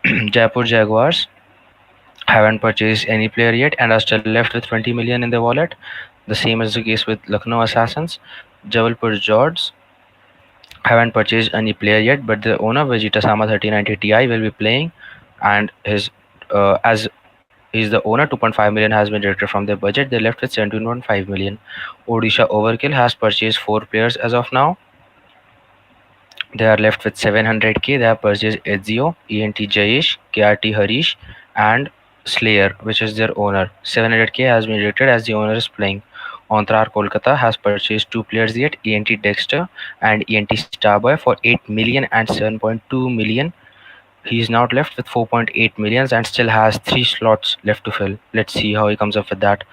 Jaipur Jaguars haven't purchased any player yet and are still left with 20 million in their wallet. The same is the case with Lucknow Assassins. Jabalpur Jords haven't purchased any player yet, but the owner Vegeta Sama 3090 Ti will be playing, and his as he's the owner, 2.5 million has been deducted from their budget. They left with 17.5 million. Odisha Overkill has purchased 4 players as of now. They are left with 700k. They have purchased Ezio, ENT Jayesh, KRT Harish, and Slayer, which is their owner. 700k has been deducted as the owner is playing. Ontrar Kolkata has purchased 2 players yet, ENT Dexter and ENT Starboy for 8 million and 7.2 million. He is now left with 4.8 millions and still has 3 slots left to fill. Let's see how he comes up with that.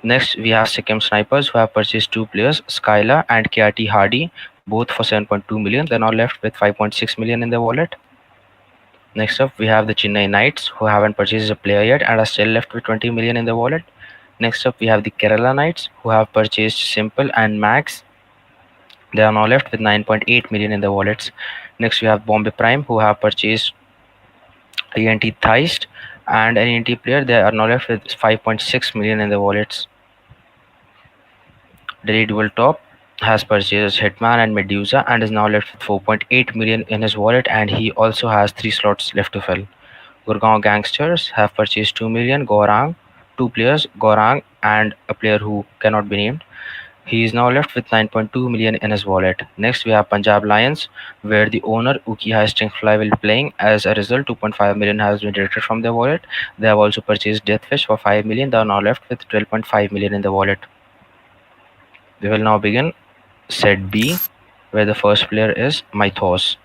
Next, we have Sikkim Snipers who have purchased 2 players, Skyla and KRT Hardy, both for 7.2 million. They're now left with 5.6 million in their wallet. Next up, we have the Chennai Knights who haven't purchased a player yet and are still left with 20 million in their wallet. Next up, we have the Kerala Knights who have purchased Simple and Max. They are now left with 9.8 million in their wallets. Next, we have Bombay Prime who have purchased ENT Theist and an ENT player. They are now left with 5.6 million in their wallets. Delhi Dual Top has purchased Hitman and Medusa and is now left with 4.8 million in his wallet, and he also has 3 slots left to fill. Gurgaon Gangsters have purchased 2 million, Gaurang, 2 players, Gaurang and a player who cannot be named. He is now left with 9.2 million in his wallet. Next, we have Punjab Lions, where the owner Ukiha Stingfly will be playing. As a result, 2.5 million has been deducted from their wallet. They have also purchased Deathfish for 5 million. They are now left with 12.5 million in the wallet. We will now begin set B, where the first player is Mythos.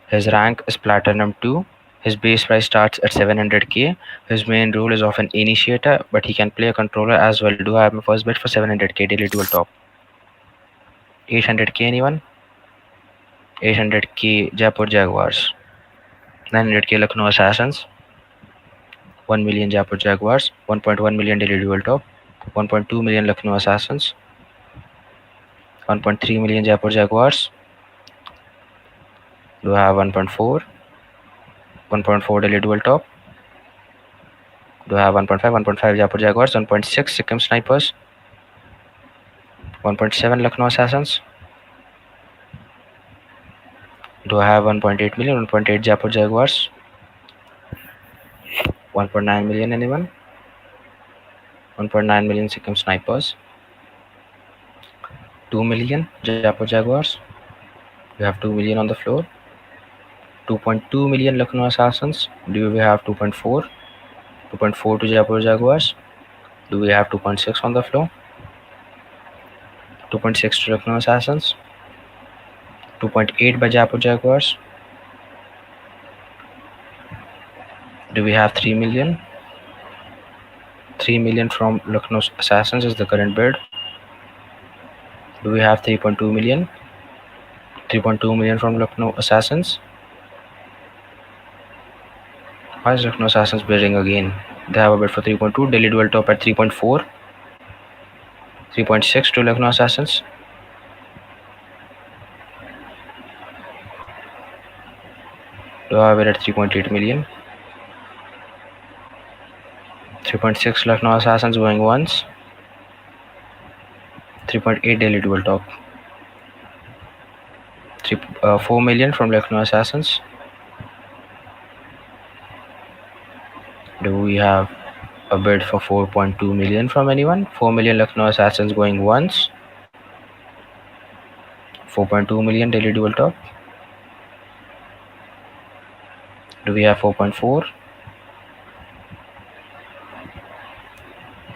His rank is Platinum 2. His base price starts at 700k. His main role is of an initiator, but he can play a controller as well. Do I have my first bet for 700k daily dual top? 800k anyone? 800k Jaipur Jaguars. 900k Lucknow Assassins. 1 million Jaipur Jaguars. 1.1 million daily dual top. 1.2 million Lucknow Assassins. 1.3 million Jaipur Jaguars. Do I have 1.4? 1.4 daily dual top. Do I have 1.5? 1.5 Jaipur Jaguars. 1.6 Sikkim Snipers. 1.7 Lucknow Assassins. Do I have 1.8 million? 1.8 Jaipur Jaguars. 1.9 million anyone? 1.9 million Sikkim Snipers. 2 million Jaipur Jaguars. We have 2 million on the floor. 2.2 million Lucknow Assassins. Do we have 2.4? 2.4 to Jaipur Jaguars. Do we have 2.6 on the floor? 2.6 to Lucknow Assassins. 2.8 by Jaipur Jaguars. Do we have 3 million? 3 million from Lucknow Assassins is the current bid. Do we have 3.2 million? 3.2 million from Lucknow Assassins. Why is Lucknow Assassins bidding again? They have a bid for 3.2. Delhi Dual top at 3.4. 3.6 to Lucknow Assassins. Do I have it at 3.8 million? 3.6 Lucknow Assassins going once. 3.8 Delhi Dual top. 4 million from Lucknow Assassins. Do we have a bid for 4.2 million from anyone? 4 million Lucknow Assassins going once. 4.2 million Delhi Dual top. Do we have 4.4?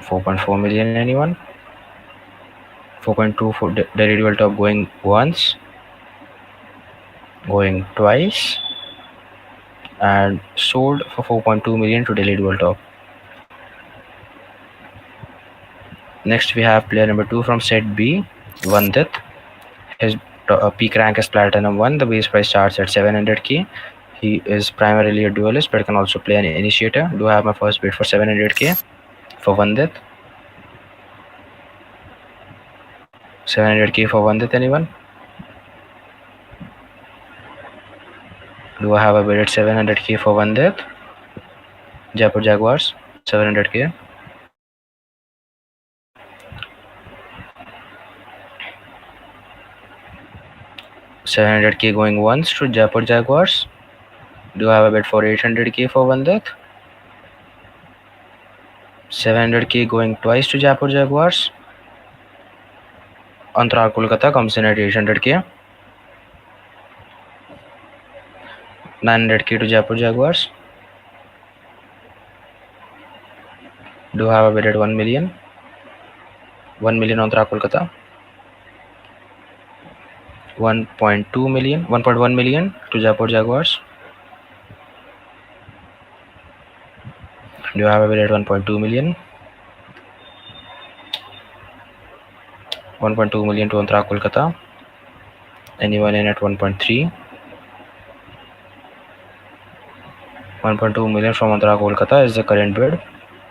4.4 million anyone? 4.2 for Delhi Dual top going once, going twice, and sold for 4.2 million to Delhi Dual top. Next we have player number 2 from set B, Vandit. His peak rank is Platinum 1. The base price starts at 700k. He is primarily a duelist but can also play an initiator. Do I have my first bid for 700k for Vandit? 700k for Vandit, anyone? Do I have a bid at 700k for Vandit? Jaipur Jaguars, 700k. 700k going once to Jaipur Jaguars. Do I have a bid for 800k for Vandit? 700k going twice to Jaipur Jaguars. Antara Kolkata comes in at 800k. 900k to Jaipur Jaguars. Do I have a bid at 1 million? 1 million Antara Kolkata. 1.2 million, 1.1 million to Jaipur Jaguars. Do I have a bid at 1.2 million? 1.2 million to Antara Kolkata. Anyone in at 1.3? 1.2 million from Antara Kolkata is the current bid.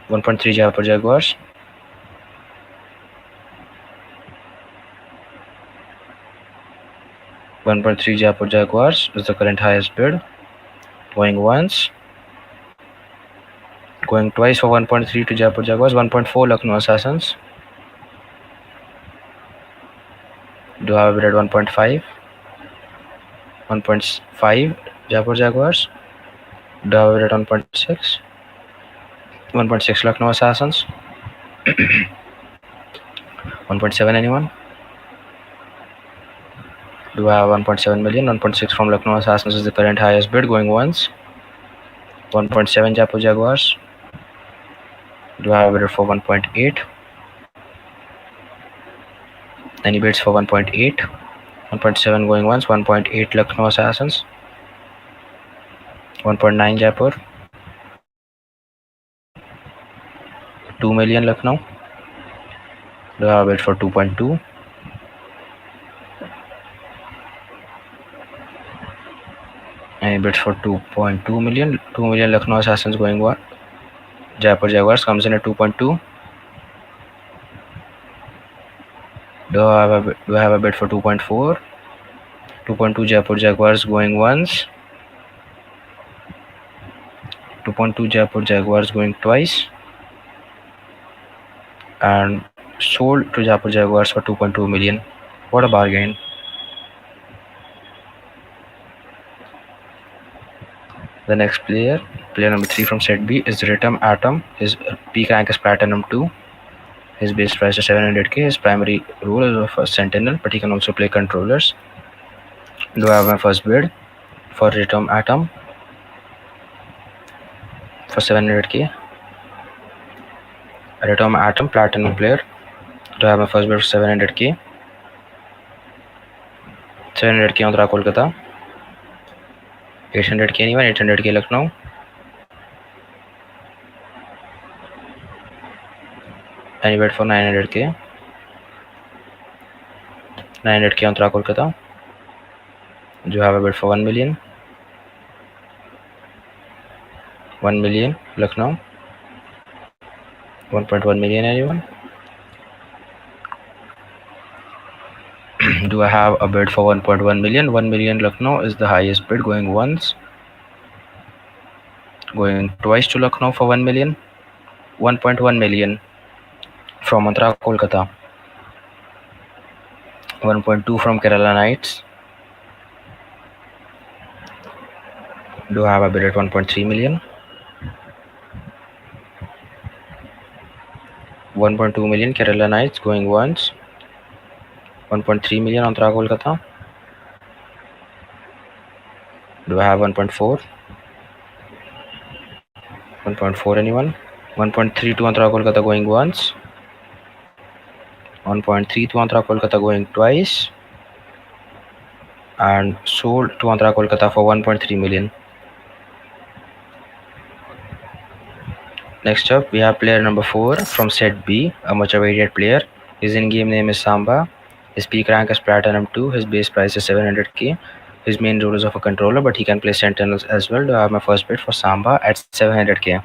1.3 Jaipur Jaguars. 1.3 Jaipur Jaguars is the current highest bid. Going once. Going twice for 1.3 to Jaipur Jaguars. 1.4 Lucknow Assassins. Do I have a bid at 1.5? 1.5 Jaipur Jaguars. Do I have a bid at 1.6? 1.6 Lucknow Assassins. 1.7 anyone? Do I have 1.7 million? 1.6 from Lucknow Assassins is the current highest bid. Going once. 1.7 Jaipur Jaguars. Do I have a bid for 1.8? Any bids for 1.8? 1.7 going once. 1.8 Lucknow Assassins. 1.9 Jaipur. 2 million Lucknow. Do I have a bid for 2.2? Any bids for 2.2 million? 2 million Lucknow Assassins going what? Jaipur Jaguars comes in at 2.2. Do I have a bid for 2.4? 2.2 Jaipur Jaguars going once. 2.2 Jaipur Jaguars going twice. And sold to Jaipur Jaguars for 2.2 million. What a bargain. The next player number 3 from set B, is Ritam Atom. His peak rank is Platinum 2. His base price is 700k. His primary role is of a sentinel, but he can also play controllers. Do I have my first bid for Ritam Atom for 700k? Ritam Atom, Platinum player. Do I have my first bid for 700k? 700k Andhra Kolkata. 800k anyone? 800k Lucknow. Any bid for 900k? 900k Andhra Kolkata. Do you have a bid for 1 million? 1 million Lucknow. 1.1 million anyone? Do I have a bid for 1.1 million? 1 million Lucknow is the highest bid, going once. Going twice to Lucknow for 1 million. 1.1 million from Andhra Kolkata. 1.2 from Kerala Knights. Do I have a bid at 1.3 million? 1.2 million Kerala Knights going once. 1.3 million Andhra Kolkata. Do I have 1.4? 1.4 anyone? 1.3 to Andhra Kolkata going once. 1.3 to Andhra Kolkata going twice. And sold to Andhra Kolkata for 1.3 million. Next up, we have player number 4 from set B, a much awaited player. His in-game name is Samba. His peak rank is Platinum 2. His base price is 700k. His main role is of a controller, but he can play Sentinels as well. Do I have my first bid for Samba at 700k?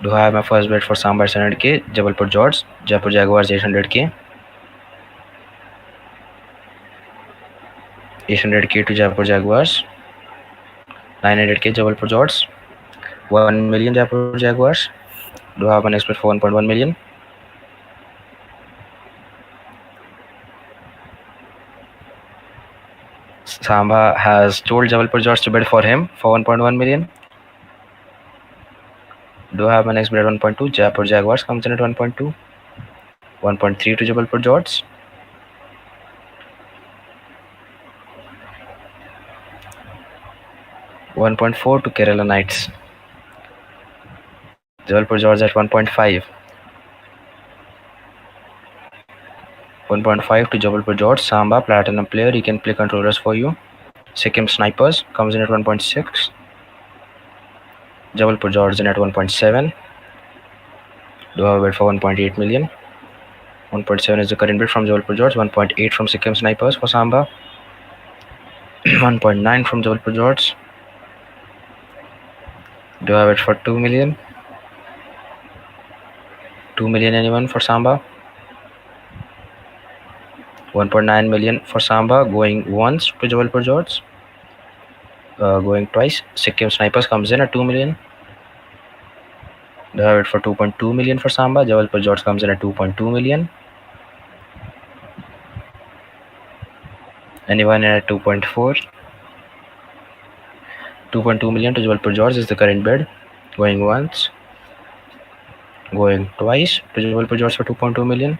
Do I have my first bid for Samba at 700k? Jabalpur George. Jaipur Jaguars 800k. 800k to Jaipur Jaguars. 900k Jabalpur George. 1 million Jaipur Jaguars. Do I have an expert for 1.1 million? Samba has told Jabalpur George to bid for him for 1.1 million. Do I have my next bid at 1.2? Jaipur Jaguars comes in at 1.2. 1.3 to Jabalpur George. 1.4 to Kerala Knights. Jabalpur George at 1.5. 1.5 to Jabalpur George. Samba, Platinum player. He can play controllers for you. Sikkim Snipers comes in at 1.6. Jabalpur George in at 1.7. Do I have a bid for 1.8 million? 1.7 is the current bid from Jabalpur George. 1.8 from Sikkim Snipers for Samba. 1.9 from Jabalpur George. Do I have it for 2 million? 2 million anyone for Samba? 1.9 million for Samba, going once to Jabalpur George. Going twice. Sikkim Snipers comes in at 2 million. Do I have it for 2.2 million for Samba? Jabalpur George comes in at 2.2 million. Anyone in at 2.4? 2.2 million to Jabalpur George is the current bid. Going once. Going twice to Jabalpur George for 2.2 million.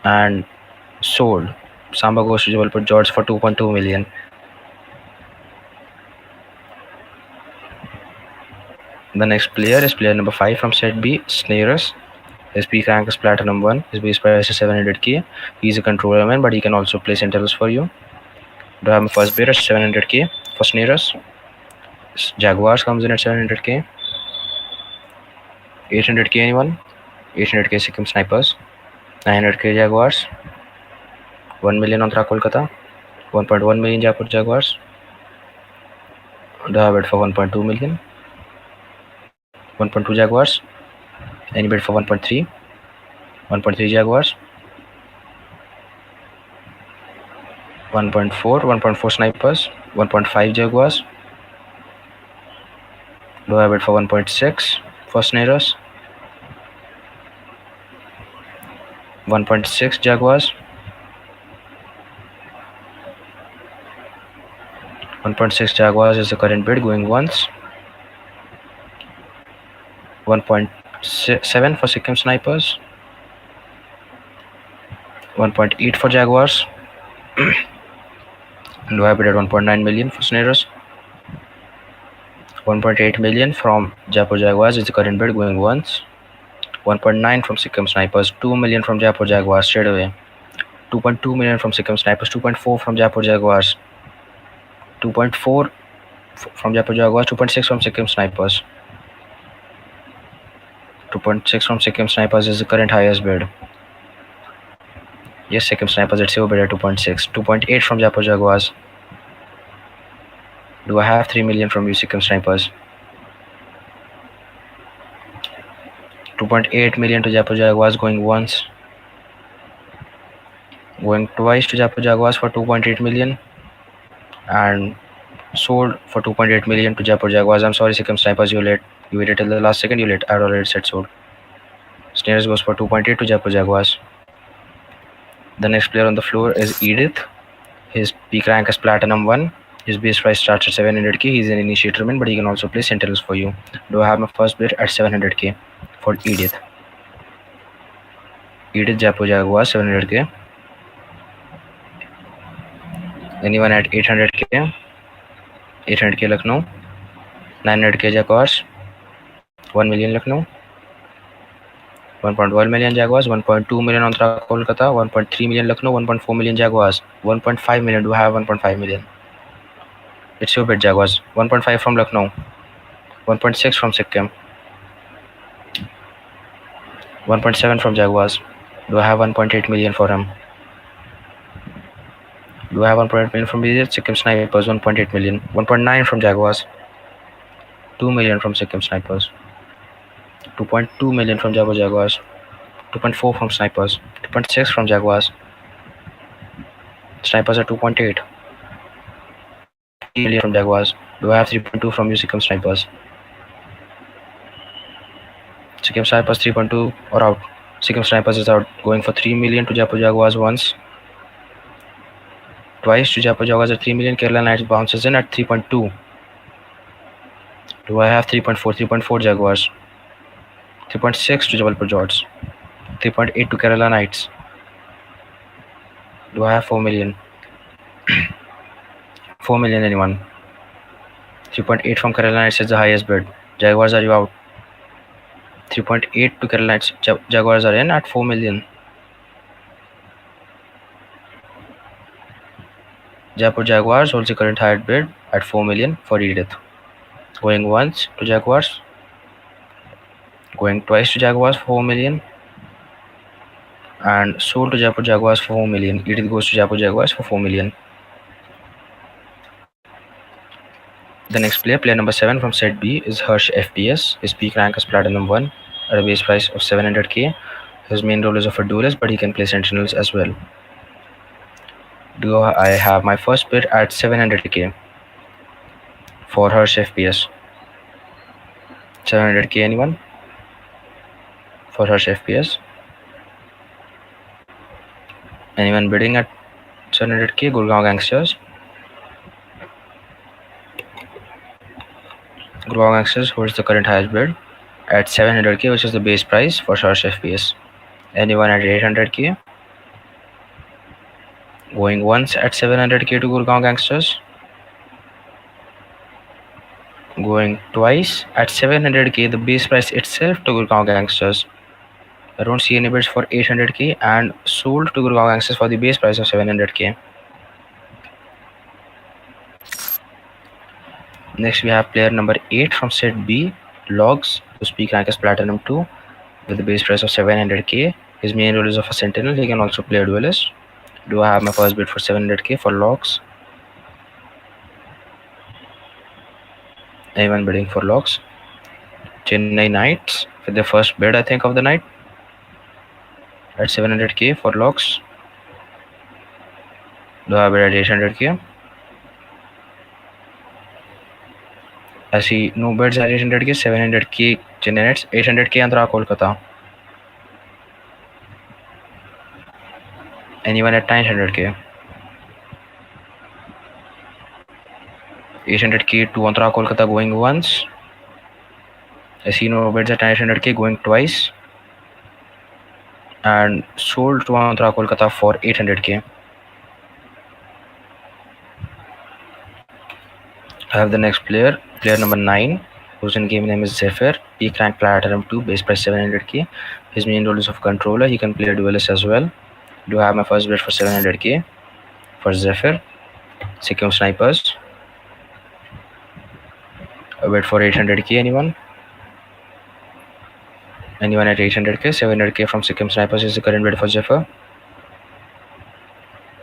And sold. Samba goes to Jabalpur George for 2.2 million. The next player is player number 5 from set B, Snares. His peak rank is Platinum 1. His base price is 700k. He's a controller man, but he can also play Sentinels for you. Do I have my first bid at 700k for Snares? Jaguars comes in at 700k. 800k anyone? 800k Sikkim Snipers. 900k Jaguars. 1 million Andhra Kolkata. 1.1 million Jaipur Jaguars. Do I have it for 1.2 million? 1.2 Jaguars. Any bid for 1.3? 1.3 Jaguars. 1.4, 1.4 Snipers. 1.5 Jaguars. Do I have it for 1.6 for Snares? 1.6 Jaguars. 1.6 Jaguars is the current bid, going once. 1.7 for Sikkim Snipers. 1.8 for Jaguars. Do I have it at 1.9 million for Snares? 1.8 million from Jaipur Jaguars is the current bid, going once. 1.9 from Sikkim Snipers, 2 million from Jaipur Jaguars straight away. 2.2 million from Sikkim Snipers, 2.4 from Jaipur Jaguars, 2.4 from Jaipur Jaguars, 2.6 from Sikkim Snipers. 2.6 from Sikkim Snipers is the current highest bid. Yes, Sikkim Snipers, it's your bid at 2.6. 2.8 from Jaipur Jaguars. Do I have 3 million from you, Sikkim Snipers? 2.8 million to Jaipur Jaguars, going once. Going twice to Jaipur Jaguars for 2.8 million. And sold for 2.8 million to Jaipur Jaguars. I'm sorry, Sikkim Snipers, you late. You waited till the last second, you late. I already said sold. Snares goes for 2.8 to Jaipur Jaguars. The next player on the floor is Edith. His peak rank is Platinum 1. His base price starts at 700k. He's an initiatorman, but he can also play Sentinels for you. Do I have my first bid at 700k for Edith? Edith Jaipur Jaguars, 700k. Anyone at 800k? 800k Lucknow. 900k Jaguars. 1 million Lucknow. 1.1 million Jaguars. 1.2 million Andhra Kolkata. 1.3 million Lucknow. 1.4 million Jaguars. 1.5 million. Do I have 1.5 million? It's your bid, Jaguars. 1.5 from Lucknow. 1.6 from Sikkim. 1.7 from Jaguars. Do I have 1.8 million for him? Do I have 1.8 million from Egypt? Sikkim Snipers, 1.8 million. 1.9 from Jaguars. 2 million from Sikkim Snipers. 2.2 million from Jaipur Jaguars. 2.4 from Snipers. 2.6 from Jaguars. Snipers are 2.8. 3 million from Jaguars. Do I have 3.2 from you, Sikkim Snipers? Sikkim Snipers 3.2 or out. Sikkim Snipers is out. Going for 3 million to Jaipur Jaguars once. Twice to Jaipur Jaguars at 3 million. Kerala Knights bounces in at 3.2. Do I have 3.4? 3.4 Jaguars. 3.6 to Jabalpur Jords. 3.8 to Kerala Knights. Do I have 4 million? 4 million anyone? 3.8 from Kerala Knights is the highest bid. Jaguars, are you out? 3.8 to Kerala Knights. Jaguars are in at 4 million. Jaipur Jaguars holds the current highest bid at 4 million for Edith. Going once to Jaguars. Going twice to Jaguars, 4 million. And sold to Jaipur Jaguars for 4 million. Edith goes to Jaipur Jaguars for 4 million. The next player, player number 7 from set B, is Harsh FPS. His peak rank is Platinum 1 at a base price of 700k. His main role is of a duelist, but he can play Sentinels as well. Do I have my first bid at 700k for Harsh FPS? 700k anyone? For Harsh FPS? Anyone bidding at 700k? Gurgaon Gangsters. Gurgaon Gangsters holds the current highest bid at 700k, which is the base price for Harsh FPS. Anyone at 800k? Going once at 700k to Gurgaon Gangsters. Going twice at 700k, the base price itself to Gurgaon Gangsters. I don't see any bids for 800k and sold to Gurgaon Gangsters for the base price of 700k. Next we have player number 8 from set B, Logs, whose peak rank is Platinum 2 with the base price of 700k. His main role is of a Sentinel. He can also play a duelist. Do I have my first bid for 700k for Logs? Anyone bidding for Logs? Chennai Knights with their first bid, I think, of the night at 700k for Logs. Do I have bid at 800k? I see no bids at 800k. 700k Chennai Knights, 800k Andhra Kolkata. Anyone at 900k? 800k to Andhra Kolkata going once. I see no bids at 900k going twice. And sold to Andhra Kolkata for 800k. I have the next player, player number 9, whose in-game name is Zephyr. Peak rank Platinum 2, base price 700k. His main role is of controller. He can play a duelist as well. Do have my first bid for 700k for Zephyr. Sikkim Snipers. A bid for 800k. Anyone? Anyone at 800k? 700k from Sikkim Snipers is the current bid for Zephyr.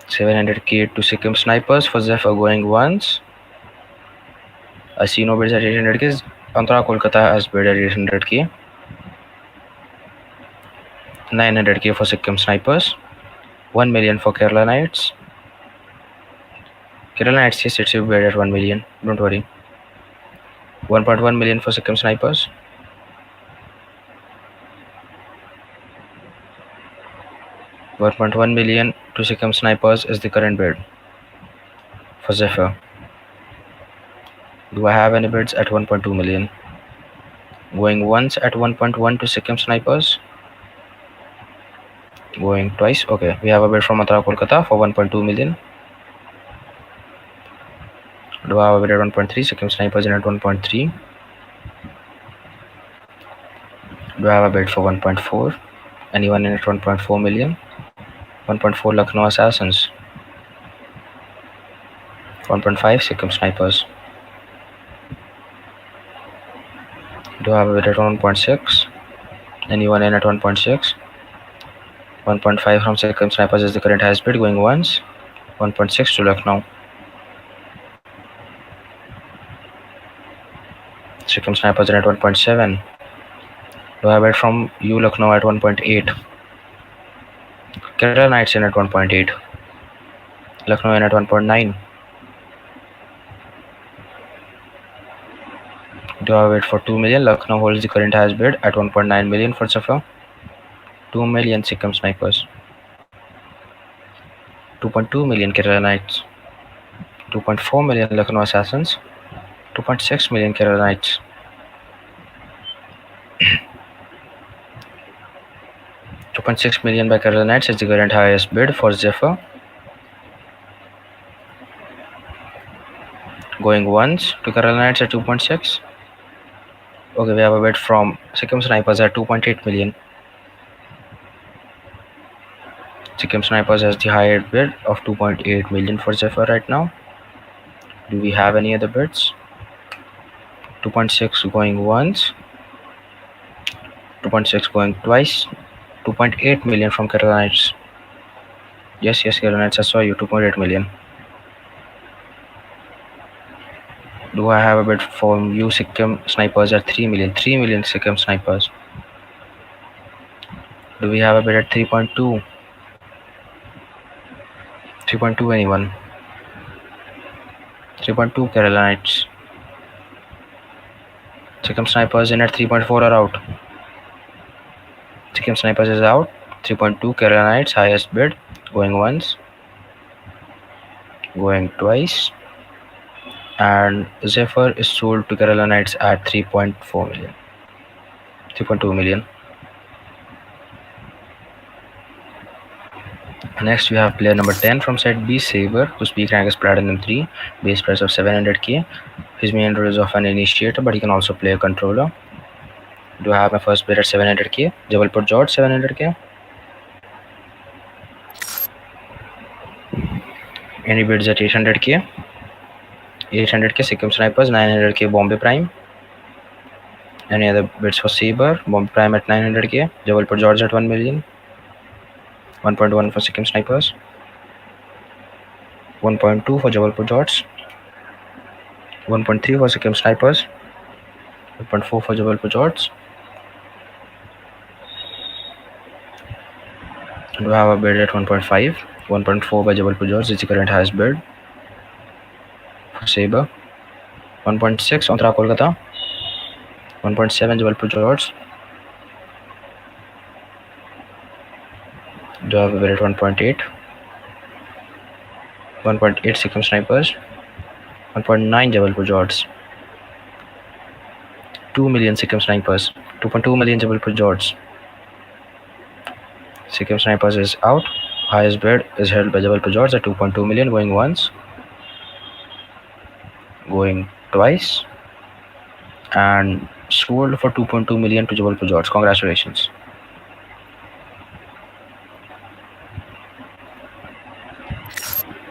700k to Sikkim Snipers for Zephyr going once. I see no bids at 800k. Antara Kolkata has bid at 800k. 900k for Sikkim Snipers. 1 million for Kerala Knights. Kerala Knights, yes, it's a bid at 1 million. Don't worry. 1.1 million for Sikkim Snipers. 1.1 million to Sikkim Snipers is the current bid for Zephyr. Do I have any bids at 1.2 million? Going once at 1.1 to Sikkim Snipers. Going twice. Okay, we have a bid from Matara Kolkata for 1.2 million. Do I have a bid at 1.3? Sikkim Snipers in at 1.3. Do I have a bid for 1.4? Anyone in at 1.4 million? 1.4 Lucknow Assassins. 1.5 Sikkim Snipers. Do I have a bid at 1.6? Anyone in at 1.6? 1.5 from Sikkim Snipers is the current highest bid going once. 1.6 to Lucknow. Sikkim Snipers in at 1.7. Do I have a bid from U Lucknow at 1.8? Kerala Knights in at 1.8. Lucknow in at 1.9. Do I wait for 2 million? Lucknow holds the current highest bid at 1.9 million for Zephyr. 2 million Sikkim Snipers. 2.2 million Kerala Knights. 2.4 million Lucknow Assassins. 2.6 million Kerala Knights. 2.6 million by Kerala Knights is the current highest bid for Zephyr. Going once to Kerala Knights at 2.6. Okay, we have a bid from Sikkim Snipers at 2.8 million. Sikkim Snipers has the highest bid of 2.8 million for Zephyr right now. Do we have any other bids? 2.6 going once. 2.6 going twice. 2.8 million from Kerala Knights. Yes, Kerala Knights, I saw you. 2.8 million. Do I have a bid from you Sikkim Snipers at 3 million? 3 million Sikkim Snipers. Do we have a bid at 3.2? 3.2 anyone? 3.2 Kerala Knights. Sikkim Snipers in at 3.4 are out. Sikkim Snipers is out. 3.2 Kerala Knights, highest bid. Going once. Going twice. And Zephyr is sold to Kerala Knights at 3.4 million. 3.2 million. Next we have player number 10 from set B, Saber, whose peak rank is Platinum 3, base price of 700k. His main role is of an initiator, but he can also play a controller. Do I have my first bid at 700k? Jabalpur George 700k. Any bids at 800k? 800k Sikkim Snipers, 900k Bombay Prime. Any other bids for Saber? Bombay Prime at 900k, Jabalpur George at 1 million. 1.1 for Sikkim Snipers. 1.2 for Jabalpur George. 1.3 for Sikkim Snipers. 1.4 for Jabalpur George. Do I have a bid at 1.5? 1.4 by Jabalpur George is the current highest bid for Saber. 1.6 Antara Kolkata. 1.7 Jabalpur George. Do I have a bid at 1.8? 1.8 Sikkim Snipers. 1.9 Jabalpur George. 2 million Sikkim Snipers. 2.2 million Jabalpur George. Sikkim Snipers is out. Highest bid is held by Jabalpur George at 2.2 million, going once. Going twice. and sold for 2.2 million to Jabalpur George. Congratulations.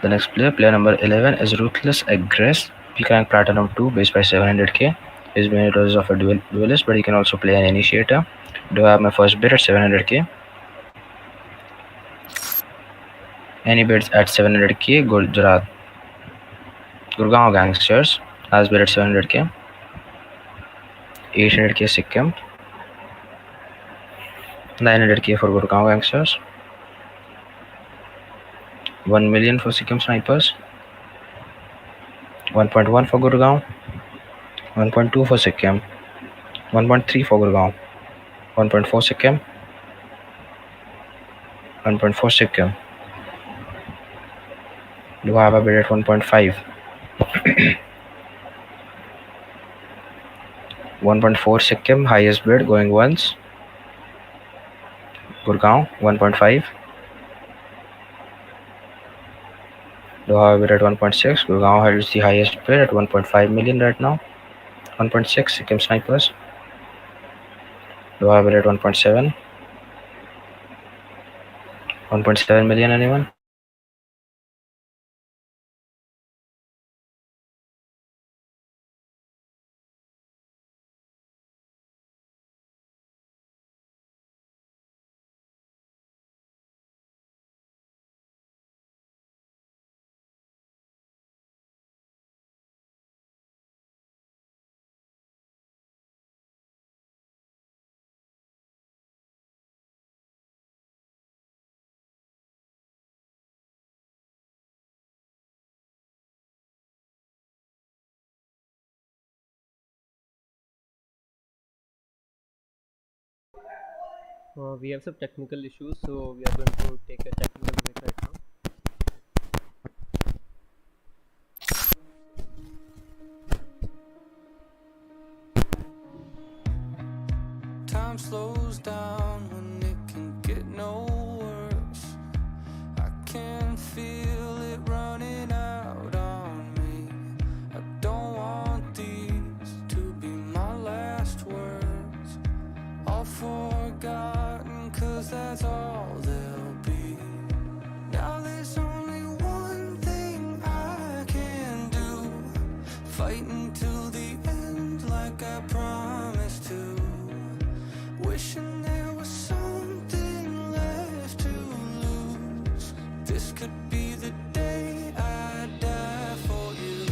The next player, player number 11, is Ruthless Aggress, peak rank Platinum 2, base by 700k. His main hero is of a duelist, but he can also play an initiator. Do I have my first bid at 700k? Any bids at 700k? Gujarat. Gurgaon Gangsters has bid at 700k. 800k Sikkim. 900k for Gurgaon Gangsters. 1 million for Sikkim Snipers. 1.1 for Gurgaon. 1.2 for Sikkim. 1.3 for Gurgaon. 1.4 Sikkim. 1.4 Sikkim. Do I have a bid at 1.5? 1.4 Sikkim, highest bid, going once. Gurgaon, 1.5. Do I have a bid at 1.6? Gurgaon has the highest bid at 1.5 million right now. 1.6 Sikkim Snipers. Do I have a bid at 1.7? 1.7 million, anyone? We have some technical issues, so we are going to take a technical break right now. Time slows down when it can get no worse. I can feel it running out on me. I don't want these to be my last words. All forgotten, 'cause that's all they'll be. Now there's only one thing I can do. Fight until the end like I promised to. Wishing there was something left to lose. This could be the day I die for you.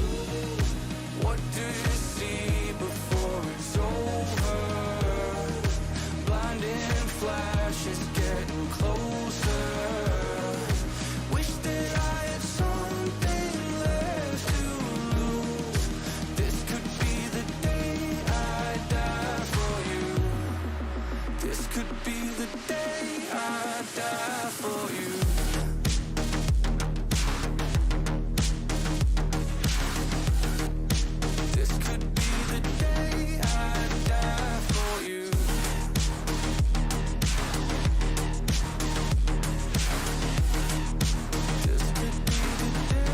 What do you see before it's over? Blinding flashes getting closer. Wish that I had something left to lose. This could be the day I die for you. This could be the day I die for you. This could be the day I die for you. This could be the day.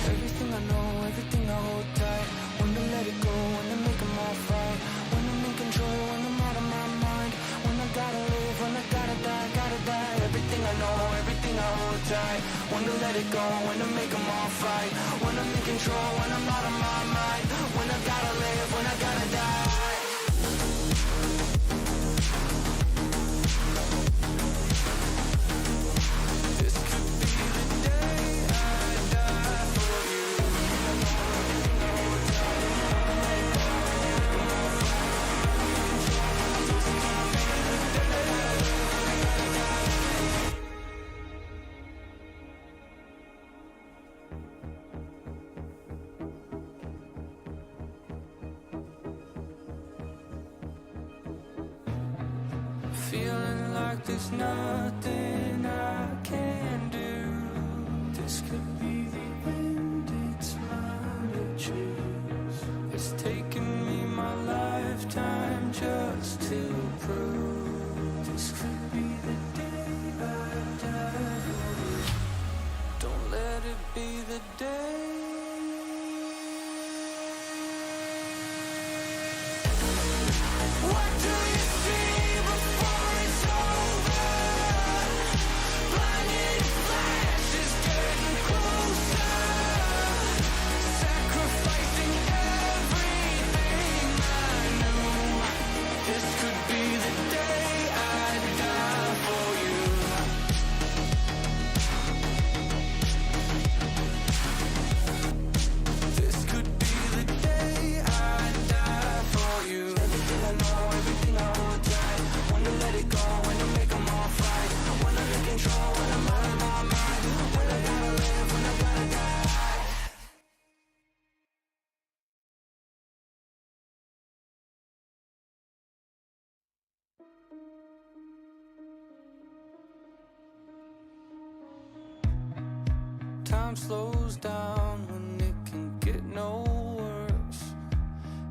Everything I know, everything I hold tight. When to let it go, when to make them all fight. When I'm in control, when I'm out of my mind. When I gotta live, when I gotta die, gotta die. Everything I know, everything I hold tight. When to let it go, when to make them all fight. When I'm in control, when I'm out of my mind. When I gotta live, when I gotta die. This could be the day I die for you. Feeling like there's nothing I can do. This could be the end, it's mine to choose. It's taken me my lifetime just to prove. This could be the day I die for you. Don't let it be the day What do you see before it's over? Blinding flashes getting closer, sacrificing everything I knew. This could be the day I die for you. This could be the day I die for you. Everything I know, everything I hold tight. When to let it go, when to make them all fight. When I'm in control, when I'm out of my mind. When I gotta live, when I gotta die. Time slows down when it can get no worse.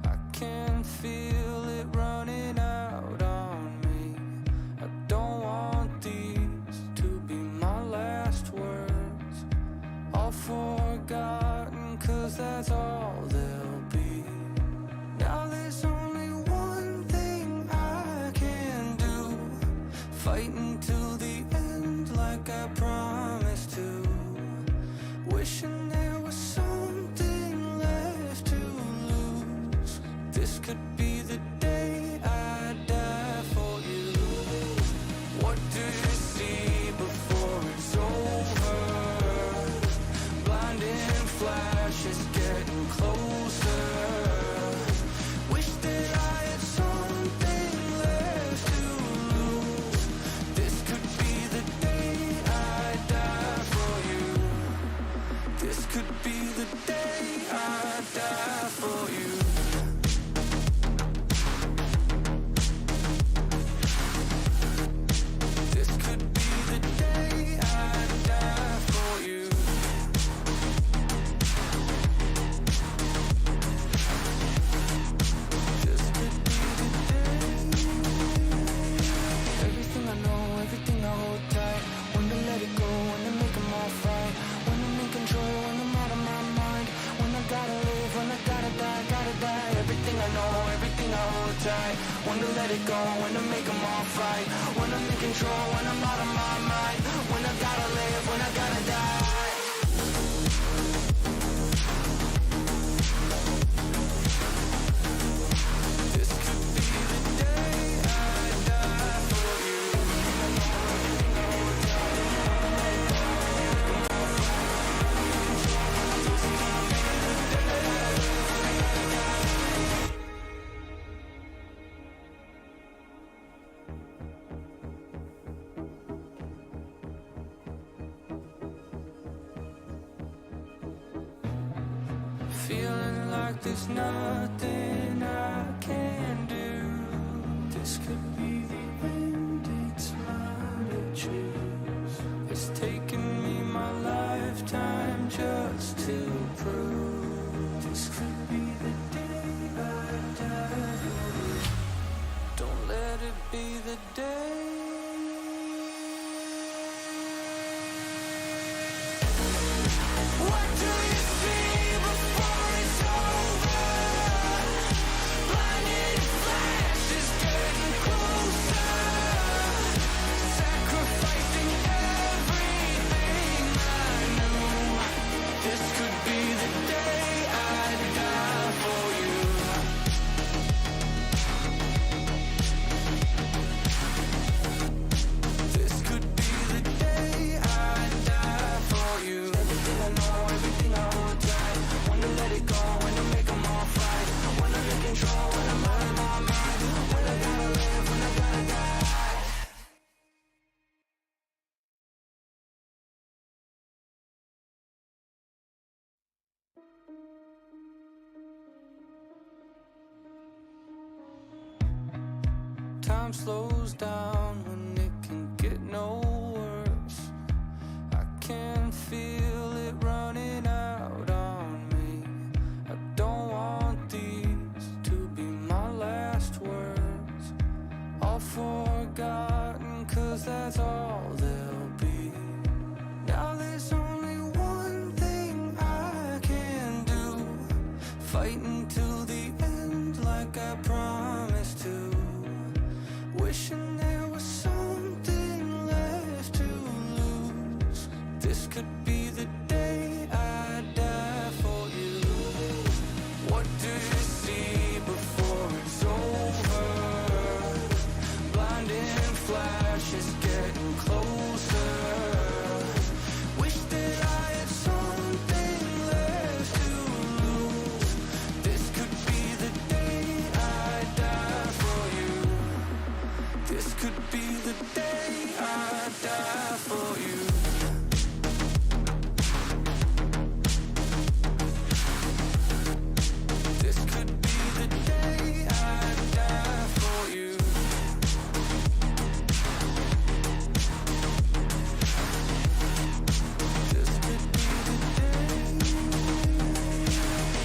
I can feel it running out on me. I don't want these to be my last words. All forgotten, 'cause that's all they'll be. Now there's only one thing I can do. Fight until the end like I promised to. Wishing there was something left to lose. This could be the day I die for you. What do you see before it's over? Blinding flashes getting closer. Wish that I had something left to lose. This could be the day I die for you. This could be the day I die for you. This could be the day I die for you. This could be the day. Everything I know, everything I hold tight. When to let it go, when to make them all fight. When I'm in control, when I'm out of my mind. When I gotta live, when I gotta die, gotta die. Everything I know, everything I hold tight. When to let it go, when to make them all fight. When I'm in control, when I'm out of my mind. When I gotta live, when I gotta die. This could be the day I die for you. Feeling like there's nothing I can do. This could be the end, it's mine to choose. It's taken me my lifetime just to prove. This could be the day I die for you. Don't let it be the day. What do you see before it's over? Blinding flashes getting closer, sacrificing everything I knew. This could be the day I die for you. This could be the day I die for you. Everything I know, everything I hold tight. When to let it go, when to make them all fight. When I'm in control, when I'm out of my mind. When I gotta live, when I gotta die. Time slows down when it can get no worse. I can feel it running out on me. I don't want these to be my last words. All forgotten, 'cause that's all they'll be. Now there's only one thing I can do. Fight until the end like I promised to. wishing there was something left to lose. This could be the day I die for you. What do you see before it's over? Blinding flashes getting closer. Wish that I had something left to lose. This could be the day I die for you. This could be the day I die for you. This could be the day I die for you. This could be the day.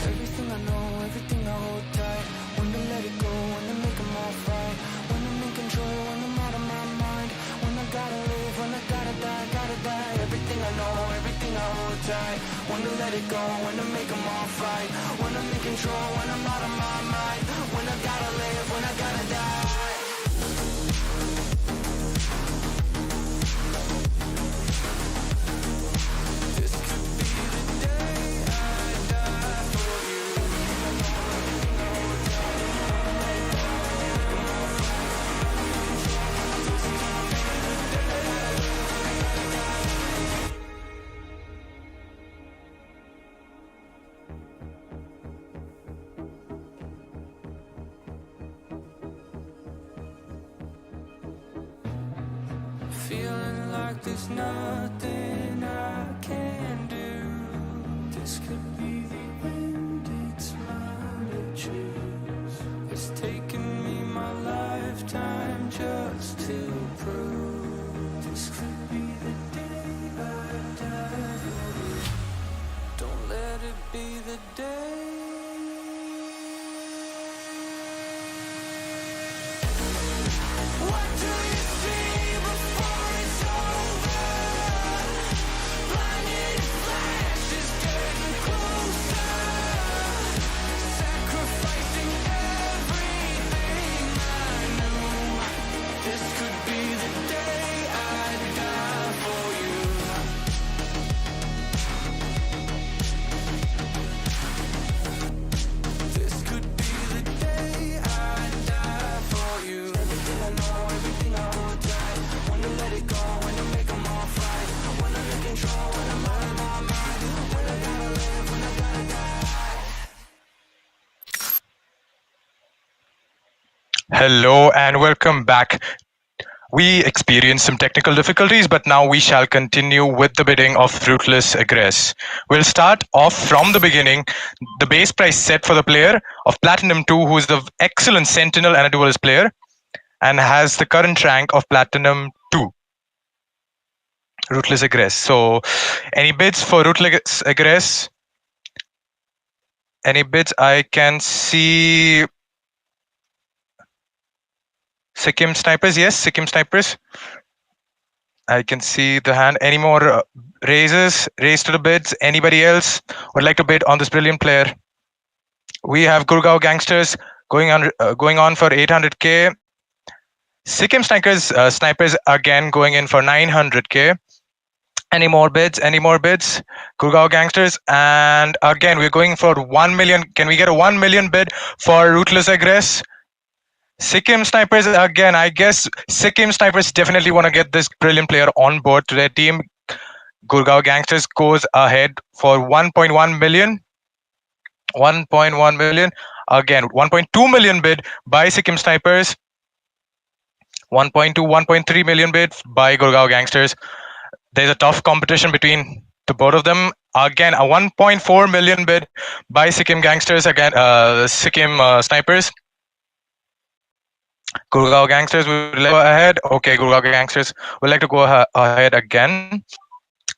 Everything I know, everything I hold tight. When to let it go, when to make them all fight. When I'm in control, when I'm out of my mind. When I gotta live, when I gotta die, gotta die. Everything I know, everything I hold tight. When to let it go, when to make them all fight. When I'm in control, when I'm out of my mind. When I gotta live, when I gotta die. This could be the day I die for you. Feeling like there's nothing I can do. This could be the end, it's mine to choose. It's taken me my lifetime just to prove. This could be the day I die for you. Don't let it be the day. What do you see before it's over? Blinded flashes getting closer. Sacrificing everything I knew. This could be the day I die for you. This could be the day I die for you. Everything I know, everything I hold tight. When to let it go, when to make them all fight. When I'm in control, when I'm out of my mind. When I gotta live, when I gotta die. Hello and welcome back. We experienced some technical difficulties, but now we shall continue with the bidding of Ruthless Aggress. We'll start off from the beginning. The base price set for the player of Platinum 2, who is the excellent Sentinel and a duelist player, and has the current rank of Platinum 2. Ruthless Aggress. So, any bids for Ruthless Aggress? Any bids? I can see Sikkim Snipers. Yes, Sikkim Snipers. I can see the hand. Any more raises? Raise to the bids. Anybody else would like to bid on this brilliant player? We have Gurgaon Gangsters going on for 800k. Sikkim snipers again going in for 900k. Any more bids? Any more bids? Gurgaon Gangsters, and again we're going for 1 million. Can we get a 1 million bid for Ruthless Aggress? Sikkim Snipers again. I guess Sikkim Snipers definitely want to get this brilliant player on board to their team. Gurgaon Gangsters goes ahead for 1.1 million. 1.1 million. Again, 1.2 million bid by Sikkim Snipers. 1.2, 1.3 million bid by Gurgaon Gangsters. There's a tough competition between the both of them. Again, a 1.4 million bid by Sikkim Gangsters. Again, Sikkim Snipers. Gurgaon Gangsters would like to go ahead. Okay, Gurgaon Gangsters would like to go ahead again.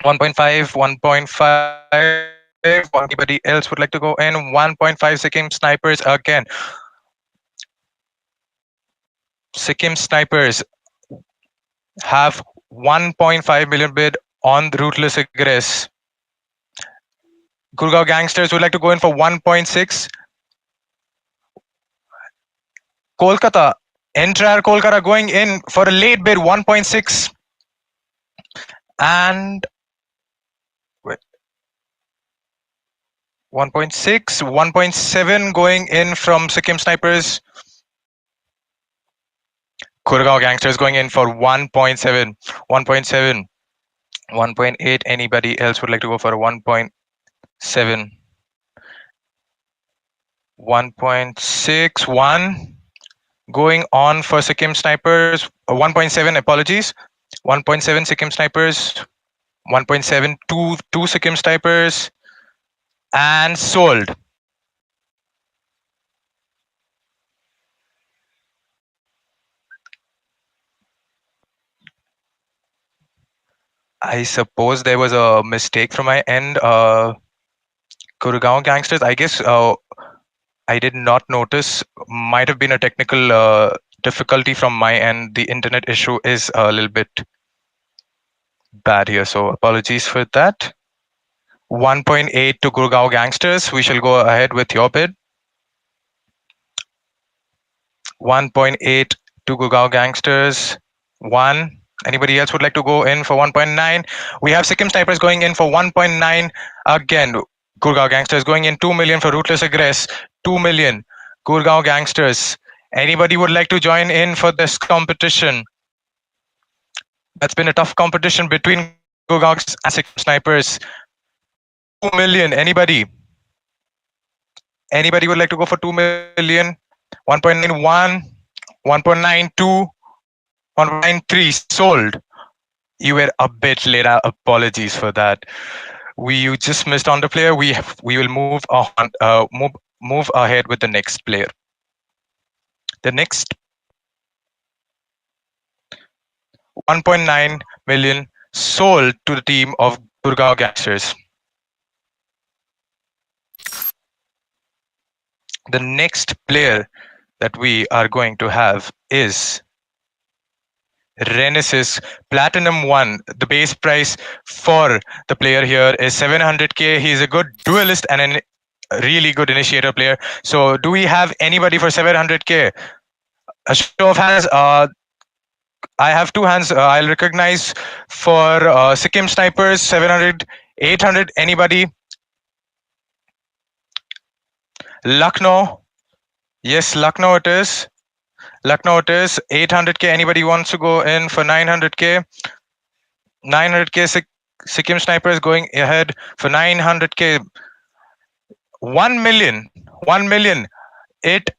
1.5, 1.5. Anybody else would like to go in? 1.5 Sikkim Snipers again. Sikkim Snipers have 1.5 million bid on the Ruthless Aggress. Gurgaon Gangsters would like to go in for 1.6. Kolkata. Entire Kolkata going in for a late bid 1.6 and wait, 1.6, 1.7 going in from Sikkim Snipers. Kurgaon Gangsters going in for 1.7, 1.7, 1.8. Anybody else would like to go for a 1.7? 1.61 going on for Sikkim Snipers. 1.7, apologies. 1.7 Sikkim Snipers. 1.72 two Sikkim Snipers. And sold. I suppose there was a mistake from my end. Kurgaon Gangsters, I guess I did not notice. Might have been a technical difficulty from my end. The internet issue is a little bit bad here, so apologies for that. 1.8 to Gurgaon Gangsters. We shall go ahead with your bid. 1.8 to Gurgaon Gangsters. 1. Anybody else would like to go in for 1.9? We have Sikkim Snipers going in for 1.9 again. Gurgaon Gangsters going in 2 million for Rootless Aggress. 2 million. Gurgaon Gangsters. Anybody would like to join in for this competition? That's been a tough competition between Gurgaon and Sikkim Snipers. 2 million. Anybody? Anybody would like to go for 2 million? 1.91, 1.92, 1.93 sold. You were a bit late. Apologies for that. You just missed on the player. We will move ahead with the next player. The next 1.9 million sold to the team of Gurgaon Gangsters. The next player that we are going to have is Renesis Platinum 1. The base price for the player here is 700k. He's a good duelist and a really good initiator player. So do we have anybody for 700k? A show of hands. I have two hands. I'll recognize for Sikkim Snipers 700, 800. Anybody? Lucknow. Yes, Lucknow it is. Lucknow it is. 800k. Anybody wants to go in for 900k? 900k. Sikkim Snipers going ahead for 900k. 1 million. 1 million. It